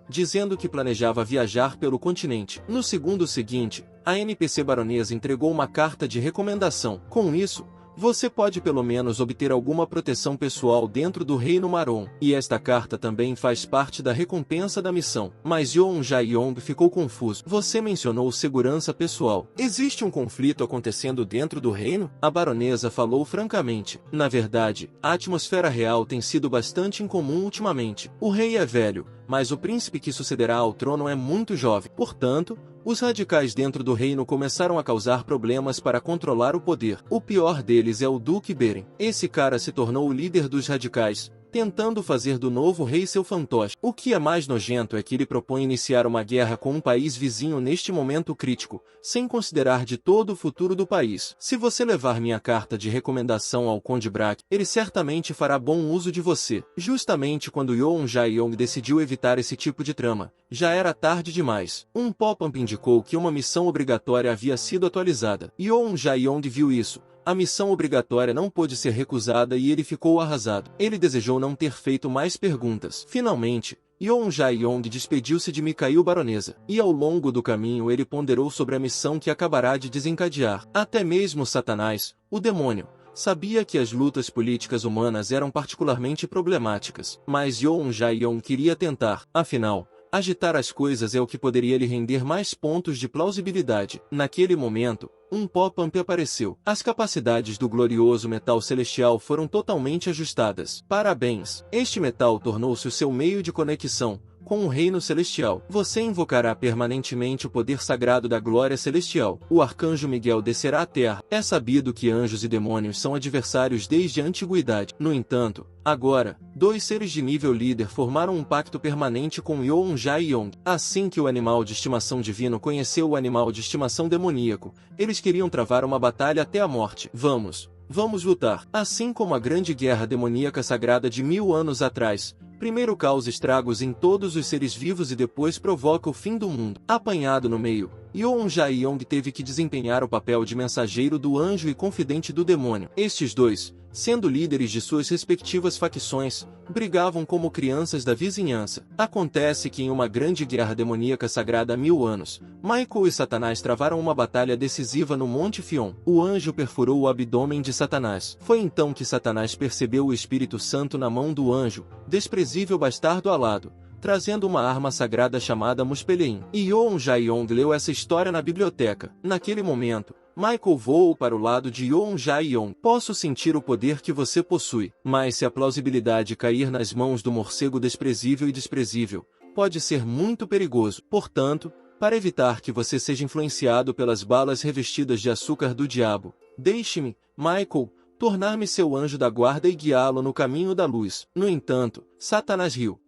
dizendo que planejava viajar pelo continente. No segundo seguinte, a NPC baronesa entregou uma carta de recomendação. Com isso, você pode pelo menos obter alguma proteção pessoal dentro do Reino Marron. E esta carta também faz parte da recompensa da missão. Mas Yoon Jae-yong ficou confuso. Você mencionou segurança pessoal. Existe um conflito acontecendo dentro do reino? A baronesa falou francamente. Na verdade, a atmosfera real tem sido bastante incomum ultimamente. O rei é velho, mas o príncipe que sucederá ao trono é muito jovem. Portanto, os radicais dentro do reino começaram a causar problemas para controlar o poder. O pior deles é o Duque Beren. Esse cara se tornou o líder dos radicais, tentando fazer do novo rei seu fantoche. O que é mais nojento é que ele propõe iniciar uma guerra com um país vizinho neste momento crítico, sem considerar de todo o futuro do país. Se você levar minha carta de recomendação ao Conde Brack, ele certamente fará bom uso de você. Justamente quando Yoon Jae-yong decidiu evitar esse tipo de trama, já era tarde demais. Um pop-up indicou que uma missão obrigatória havia sido atualizada. Yoon Jae-yong viu isso. A missão obrigatória não pôde ser recusada e ele ficou arrasado. Ele desejou não ter feito mais perguntas. Finalmente, Yoon Jae-yong despediu-se de Mikhail Baronesa, e ao longo do caminho ele ponderou sobre a missão que acabará de desencadear. Até mesmo Satanás, o demônio, sabia que as lutas políticas humanas eram particularmente problemáticas, mas Yoon Jae-yong queria tentar. Afinal, agitar as coisas é o que poderia lhe render mais pontos de plausibilidade. Naquele momento, um pop-up apareceu. As capacidades do glorioso metal celestial foram totalmente ajustadas. Parabéns! Este metal tornou-se o seu meio de conexão com o reino celestial. Você invocará permanentemente o poder sagrado da glória celestial. O arcanjo Miguel descerá à terra. É sabido que anjos e demônios são adversários desde a antiguidade. No entanto, agora, dois seres de nível líder formaram um pacto permanente com Yoon Jae-yong. Assim que o animal de estimação divino conheceu o animal de estimação demoníaco, eles queriam travar uma batalha até a morte. Vamos lutar. Assim como a grande guerra demoníaca sagrada de 1000 anos atrás, primeiro causa estragos em todos os seres vivos e depois provoca o fim do mundo. Apanhado no meio, Yoon Jae-yong teve que desempenhar o papel de mensageiro do anjo e confidente do demônio. Estes dois, sendo líderes de suas respectivas facções, brigavam como crianças da vizinhança. Acontece que em uma grande guerra demoníaca sagrada há 1000 anos, Michael e Satanás travaram uma batalha decisiva no Monte Fion. O anjo perfurou o abdômen de Satanás. Foi então que Satanás percebeu o Espírito Santo na mão do anjo, desprezível bastardo alado, trazendo uma arma sagrada chamada Muspelheim. E Yoon Jae-yong leu essa história na biblioteca. Naquele momento, Michael voou para o lado de Yoon Jae-yong. Posso sentir o poder que você possui, mas se a plausibilidade cair nas mãos do morcego desprezível e desprezível, pode ser muito perigoso. Portanto, para evitar que você seja influenciado pelas balas revestidas de açúcar do diabo, deixe-me, Michael, tornar-me seu anjo da guarda e guiá-lo no caminho da luz. No entanto, Satanás riu.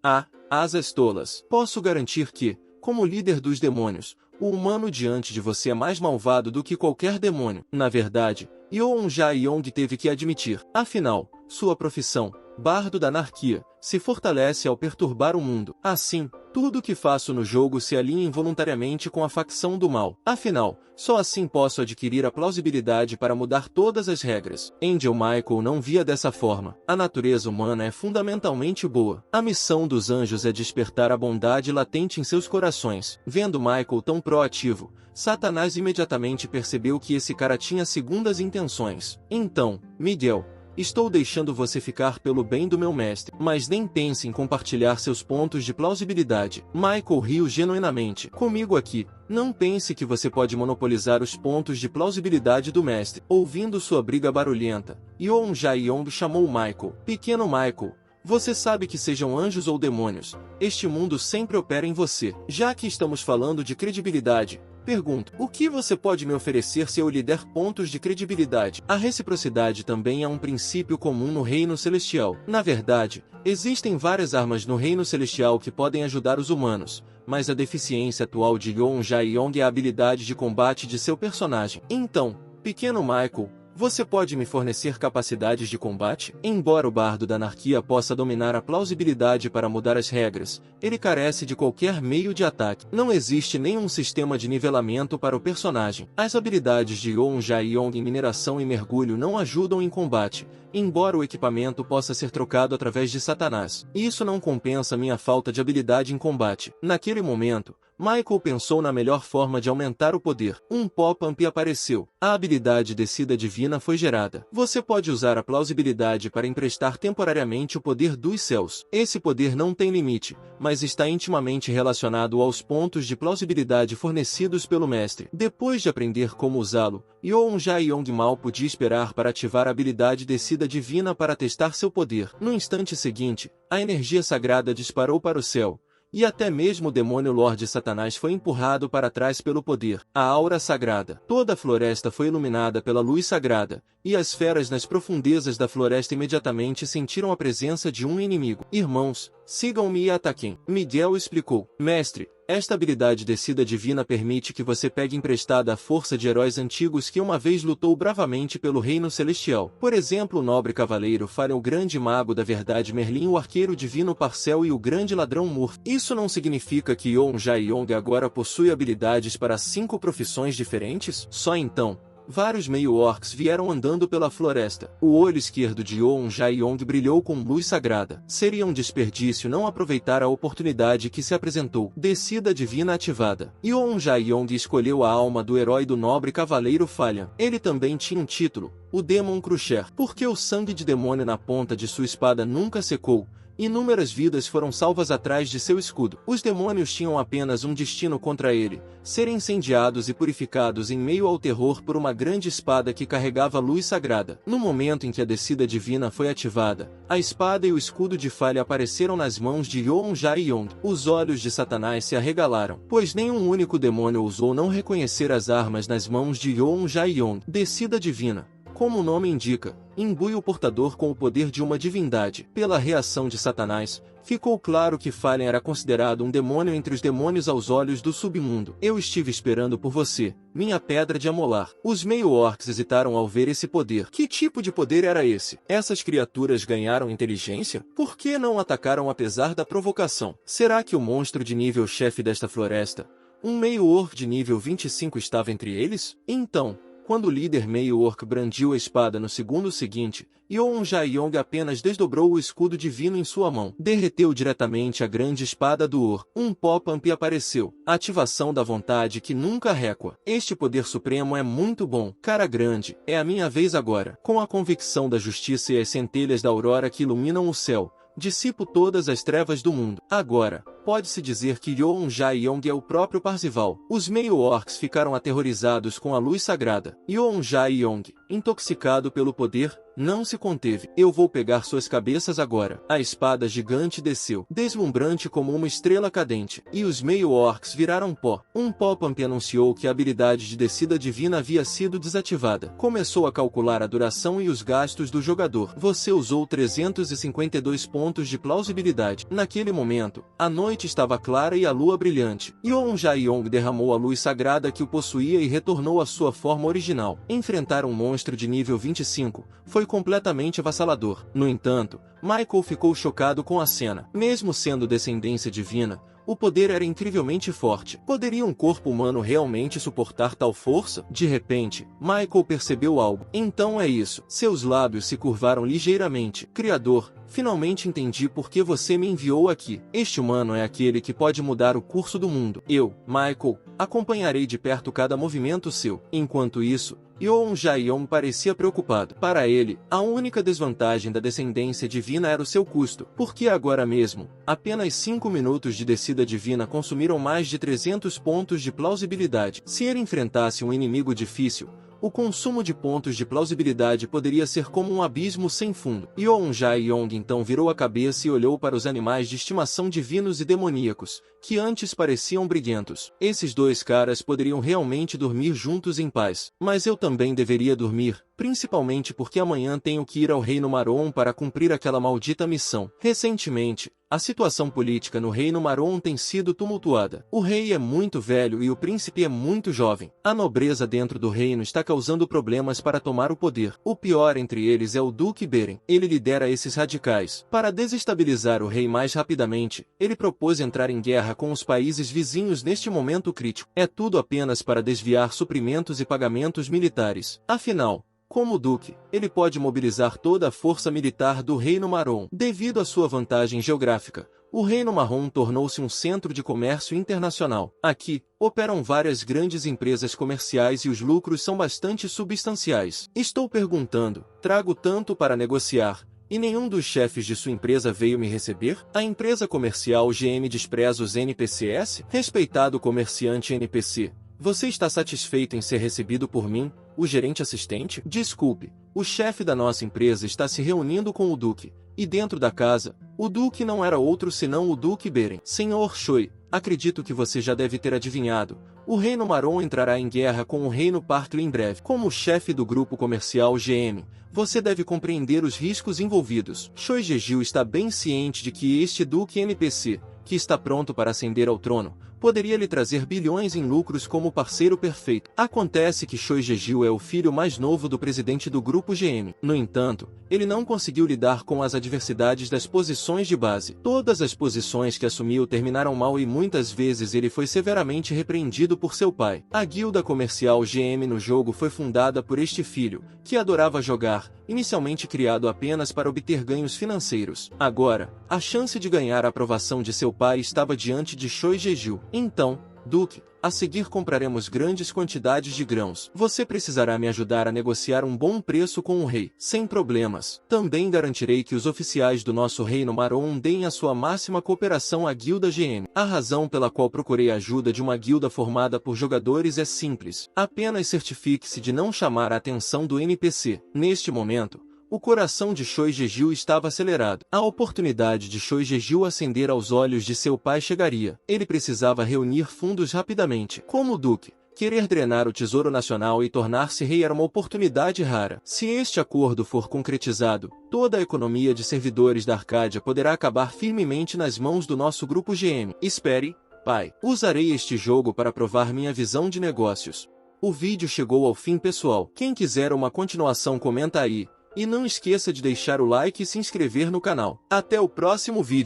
Asas tolas. Posso garantir que, como líder dos demônios, o humano diante de você é mais malvado do que qualquer demônio. Na verdade, Yoon Jae-yong teve que admitir. Afinal, sua profissão, bardo da anarquia, se fortalece ao perturbar o mundo. Assim, tudo o que faço no jogo se alinha involuntariamente com a facção do mal. Afinal, só assim posso adquirir a plausibilidade para mudar todas as regras. Angel Michael não via dessa forma. A natureza humana é fundamentalmente boa. A missão dos anjos é despertar a bondade latente em seus corações. Vendo Michael tão proativo, Satanás imediatamente percebeu que esse cara tinha segundas intenções. Então, Miguel, estou deixando você ficar pelo bem do meu mestre, mas nem pense em compartilhar seus pontos de plausibilidade. Michael riu genuinamente. Comigo aqui, não pense que você pode monopolizar os pontos de plausibilidade do mestre. Ouvindo sua briga barulhenta, Yoon Jae-yong chamou Michael. Pequeno Michael, você sabe que sejam anjos ou demônios, este mundo sempre opera em você. Já que estamos falando de credibilidade, pergunto, o que você pode me oferecer se eu lhe der pontos de credibilidade? A reciprocidade também é um princípio comum no Reino Celestial. Na verdade, existem várias armas no Reino Celestial que podem ajudar os humanos, mas a deficiência atual de Yoon Jae-yong é a habilidade de combate de seu personagem. Então, pequeno Michael, você pode me fornecer capacidades de combate? Embora o bardo da anarquia possa dominar a plausibilidade para mudar as regras, ele carece de qualquer meio de ataque. Não existe nenhum sistema de nivelamento para o personagem. As habilidades de Yoon Jae-yong em mineração e mergulho não ajudam em combate, embora o equipamento possa ser trocado através de Satanás. Isso não compensa minha falta de habilidade em combate. Naquele momento, Michael pensou na melhor forma de aumentar o poder. Um pop-up apareceu. A habilidade Descida Divina foi gerada. Você pode usar a plausibilidade para emprestar temporariamente o poder dos céus. Esse poder não tem limite, mas está intimamente relacionado aos pontos de plausibilidade fornecidos pelo mestre. Depois de aprender como usá-lo, Yoon Jae-yong mal podia esperar para ativar a habilidade Descida Divina para testar seu poder. No instante seguinte, a energia sagrada disparou para o céu, e até mesmo o demônio Lorde Satanás foi empurrado para trás pelo poder. A aura sagrada. Toda a floresta foi iluminada pela luz sagrada, e as feras nas profundezas da floresta imediatamente sentiram a presença de um inimigo. Irmãos, sigam-me e ataquem. Miguel explicou. Mestre, esta habilidade descida divina permite que você pegue emprestada a força de heróis antigos que uma vez lutou bravamente pelo reino celestial. Por exemplo, o nobre cavaleiro Fallen, o grande mago da verdade Merlin, o arqueiro divino Parcel e o grande ladrão Murph. Isso não significa que Yeon Jae-yong agora possui habilidades para 5 profissões diferentes? Só então. Vários meio-orcs vieram andando pela floresta. O olho esquerdo de Yeon Jae-yong brilhou com luz sagrada. Seria um desperdício não aproveitar a oportunidade que se apresentou. Descida divina ativada. Yeon Jae-yong escolheu a alma do herói do nobre cavaleiro Falhan. Ele também tinha um título, o Demon Crusher. Porque o sangue de demônio na ponta de sua espada nunca secou. Inúmeras vidas foram salvas atrás de seu escudo. Os demônios tinham apenas um destino contra ele: ser incendiados e purificados em meio ao terror por uma grande espada que carregava luz sagrada. No momento em que a descida divina foi ativada, a espada e o escudo de falha apareceram nas mãos de Yeon Jae-yong. Os olhos de Satanás se arregalaram, pois nenhum único demônio ousou não reconhecer as armas nas mãos de Yeon Jae-yong. Descida divina. Como o nome indica, imbui o portador com o poder de uma divindade. Pela reação de Satanás, ficou claro que Fallen era considerado um demônio entre os demônios aos olhos do submundo. Eu estive esperando por você, minha pedra de amolar. Os meio-orcs hesitaram ao ver esse poder. Que tipo de poder era esse? Essas criaturas ganharam inteligência? Por que não atacaram apesar da provocação? Será que o monstro de nível chefe desta floresta, um meio-orc de nível 25, estava entre eles? Então, quando o líder meio-orc brandiu a espada no segundo seguinte, Yeon Jae-yong apenas desdobrou o escudo divino em sua mão. Derreteu diretamente a grande espada do Or. Um pop-up apareceu. Ativação da vontade que nunca recua. Este poder supremo é muito bom. Cara grande, é a minha vez agora. Com a convicção da justiça e as centelhas da aurora que iluminam o céu, dissipo todas as trevas do mundo. Agora, pode-se dizer que Yeon Jae-yong é o próprio Parzival. Os meio-orcs ficaram aterrorizados com a luz sagrada. Yeon Jae-yong, intoxicado pelo poder, não se conteve. Eu vou pegar suas cabeças agora. A espada gigante desceu, deslumbrante como uma estrela cadente, e os meio-orcs viraram pó. Um pop-up anunciou que a habilidade de descida divina havia sido desativada. Começou a calcular a duração e os gastos do jogador. Você usou 352 pontos de plausibilidade. Naquele momento, a noite estava clara e a lua brilhante. Yeon Jae-yong derramou a luz sagrada que o possuía e retornou à sua forma original. Enfrentar um monstro de nível 25 foi completamente avassalador. No entanto, Michael ficou chocado com a cena. Mesmo sendo descendência divina, o poder era incrivelmente forte. Poderia um corpo humano realmente suportar tal força? De repente, Michael percebeu algo. Então é isso. Seus lábios se curvaram ligeiramente. Criador, finalmente entendi por que você me enviou aqui. Este humano é aquele que pode mudar o curso do mundo. Eu, Michael, acompanharei de perto cada movimento seu. Enquanto isso, Yeon Jae-yong parecia preocupado. Para ele, a única desvantagem da descendência divina era o seu custo, porque agora mesmo, apenas 5 minutos de descida divina consumiram mais de 300 pontos de plausibilidade. Se ele enfrentasse um inimigo difícil, o consumo de pontos de plausibilidade poderia ser como um abismo sem fundo. Yeon Jae-yong então virou a cabeça e olhou para os animais de estimação divinos e demoníacos, que antes pareciam briguentos. Esses dois caras poderiam realmente dormir juntos em paz. Mas eu também deveria dormir, principalmente porque amanhã tenho que ir ao Reino Marron para cumprir aquela maldita missão. Recentemente, a situação política no Reino Marron tem sido tumultuada. O rei é muito velho e o príncipe é muito jovem. A nobreza dentro do reino está causando problemas para tomar o poder. O pior entre eles é o Duque Beren. Ele lidera esses radicais. Para desestabilizar o rei mais rapidamente, ele propôs entrar em guerra com os países vizinhos neste momento crítico. É tudo apenas para desviar suprimentos e pagamentos militares. Afinal, como Duque, ele pode mobilizar toda a força militar do Reino Marron. Devido à sua vantagem geográfica, o Reino Marrom tornou-se um centro de comércio internacional. Aqui, operam várias grandes empresas comerciais e os lucros são bastante substanciais. Estou perguntando, trago tanto para negociar, e nenhum dos chefes de sua empresa veio me receber? A empresa comercial GM despreza os NPCs? Respeitado comerciante NPC, você está satisfeito em ser recebido por mim, o gerente assistente? Desculpe, o chefe da nossa empresa está se reunindo com o Duque, e dentro da casa, O Duque não era outro senão o Duque Beren. Senhor Choi, acredito que você já deve ter adivinhado. O Reino Maron entrará em guerra com o Reino Parkley em breve. Como chefe do grupo comercial GM, você deve compreender os riscos envolvidos. Choi Jeju está bem ciente de que este Duque NPC, que está pronto para ascender ao trono, poderia lhe trazer bilhões em lucros como parceiro perfeito. Acontece que Choi Jeju é o filho mais novo do presidente do grupo GM. No entanto, ele não conseguiu lidar com as adversidades das posições de base. Todas as posições que assumiu terminaram mal e muitas vezes ele foi severamente repreendido por seu pai. A guilda comercial GM no jogo foi fundada por este filho, que adorava jogar, inicialmente criado apenas para obter ganhos financeiros. Agora, a chance de ganhar a aprovação de seu pai estava diante de Choi Jeju. Então, Duque, a seguir compraremos grandes quantidades de grãos. Você precisará me ajudar a negociar um bom preço com o rei. Sem problemas. Também garantirei que os oficiais do nosso reino Maron deem a sua máxima cooperação à guilda GM. A razão pela qual procurei a ajuda de uma guilda formada por jogadores é simples. Apenas certifique-se de não chamar a atenção do NPC. Neste momento, o coração de Choi Jeju estava acelerado. A oportunidade de Choi Jeju acender aos olhos de seu pai chegaria. Ele precisava reunir fundos rapidamente. Como Duque, querer drenar o Tesouro Nacional e tornar-se rei era uma oportunidade rara. Se este acordo for concretizado, toda a economia de servidores da Arcádia poderá acabar firmemente nas mãos do nosso grupo GM. Espere, pai. Usarei este jogo para provar minha visão de negócios. O vídeo chegou ao fim, pessoal. Quem quiser uma continuação, comenta aí. E não esqueça de deixar o like e se inscrever no canal. Até o próximo vídeo.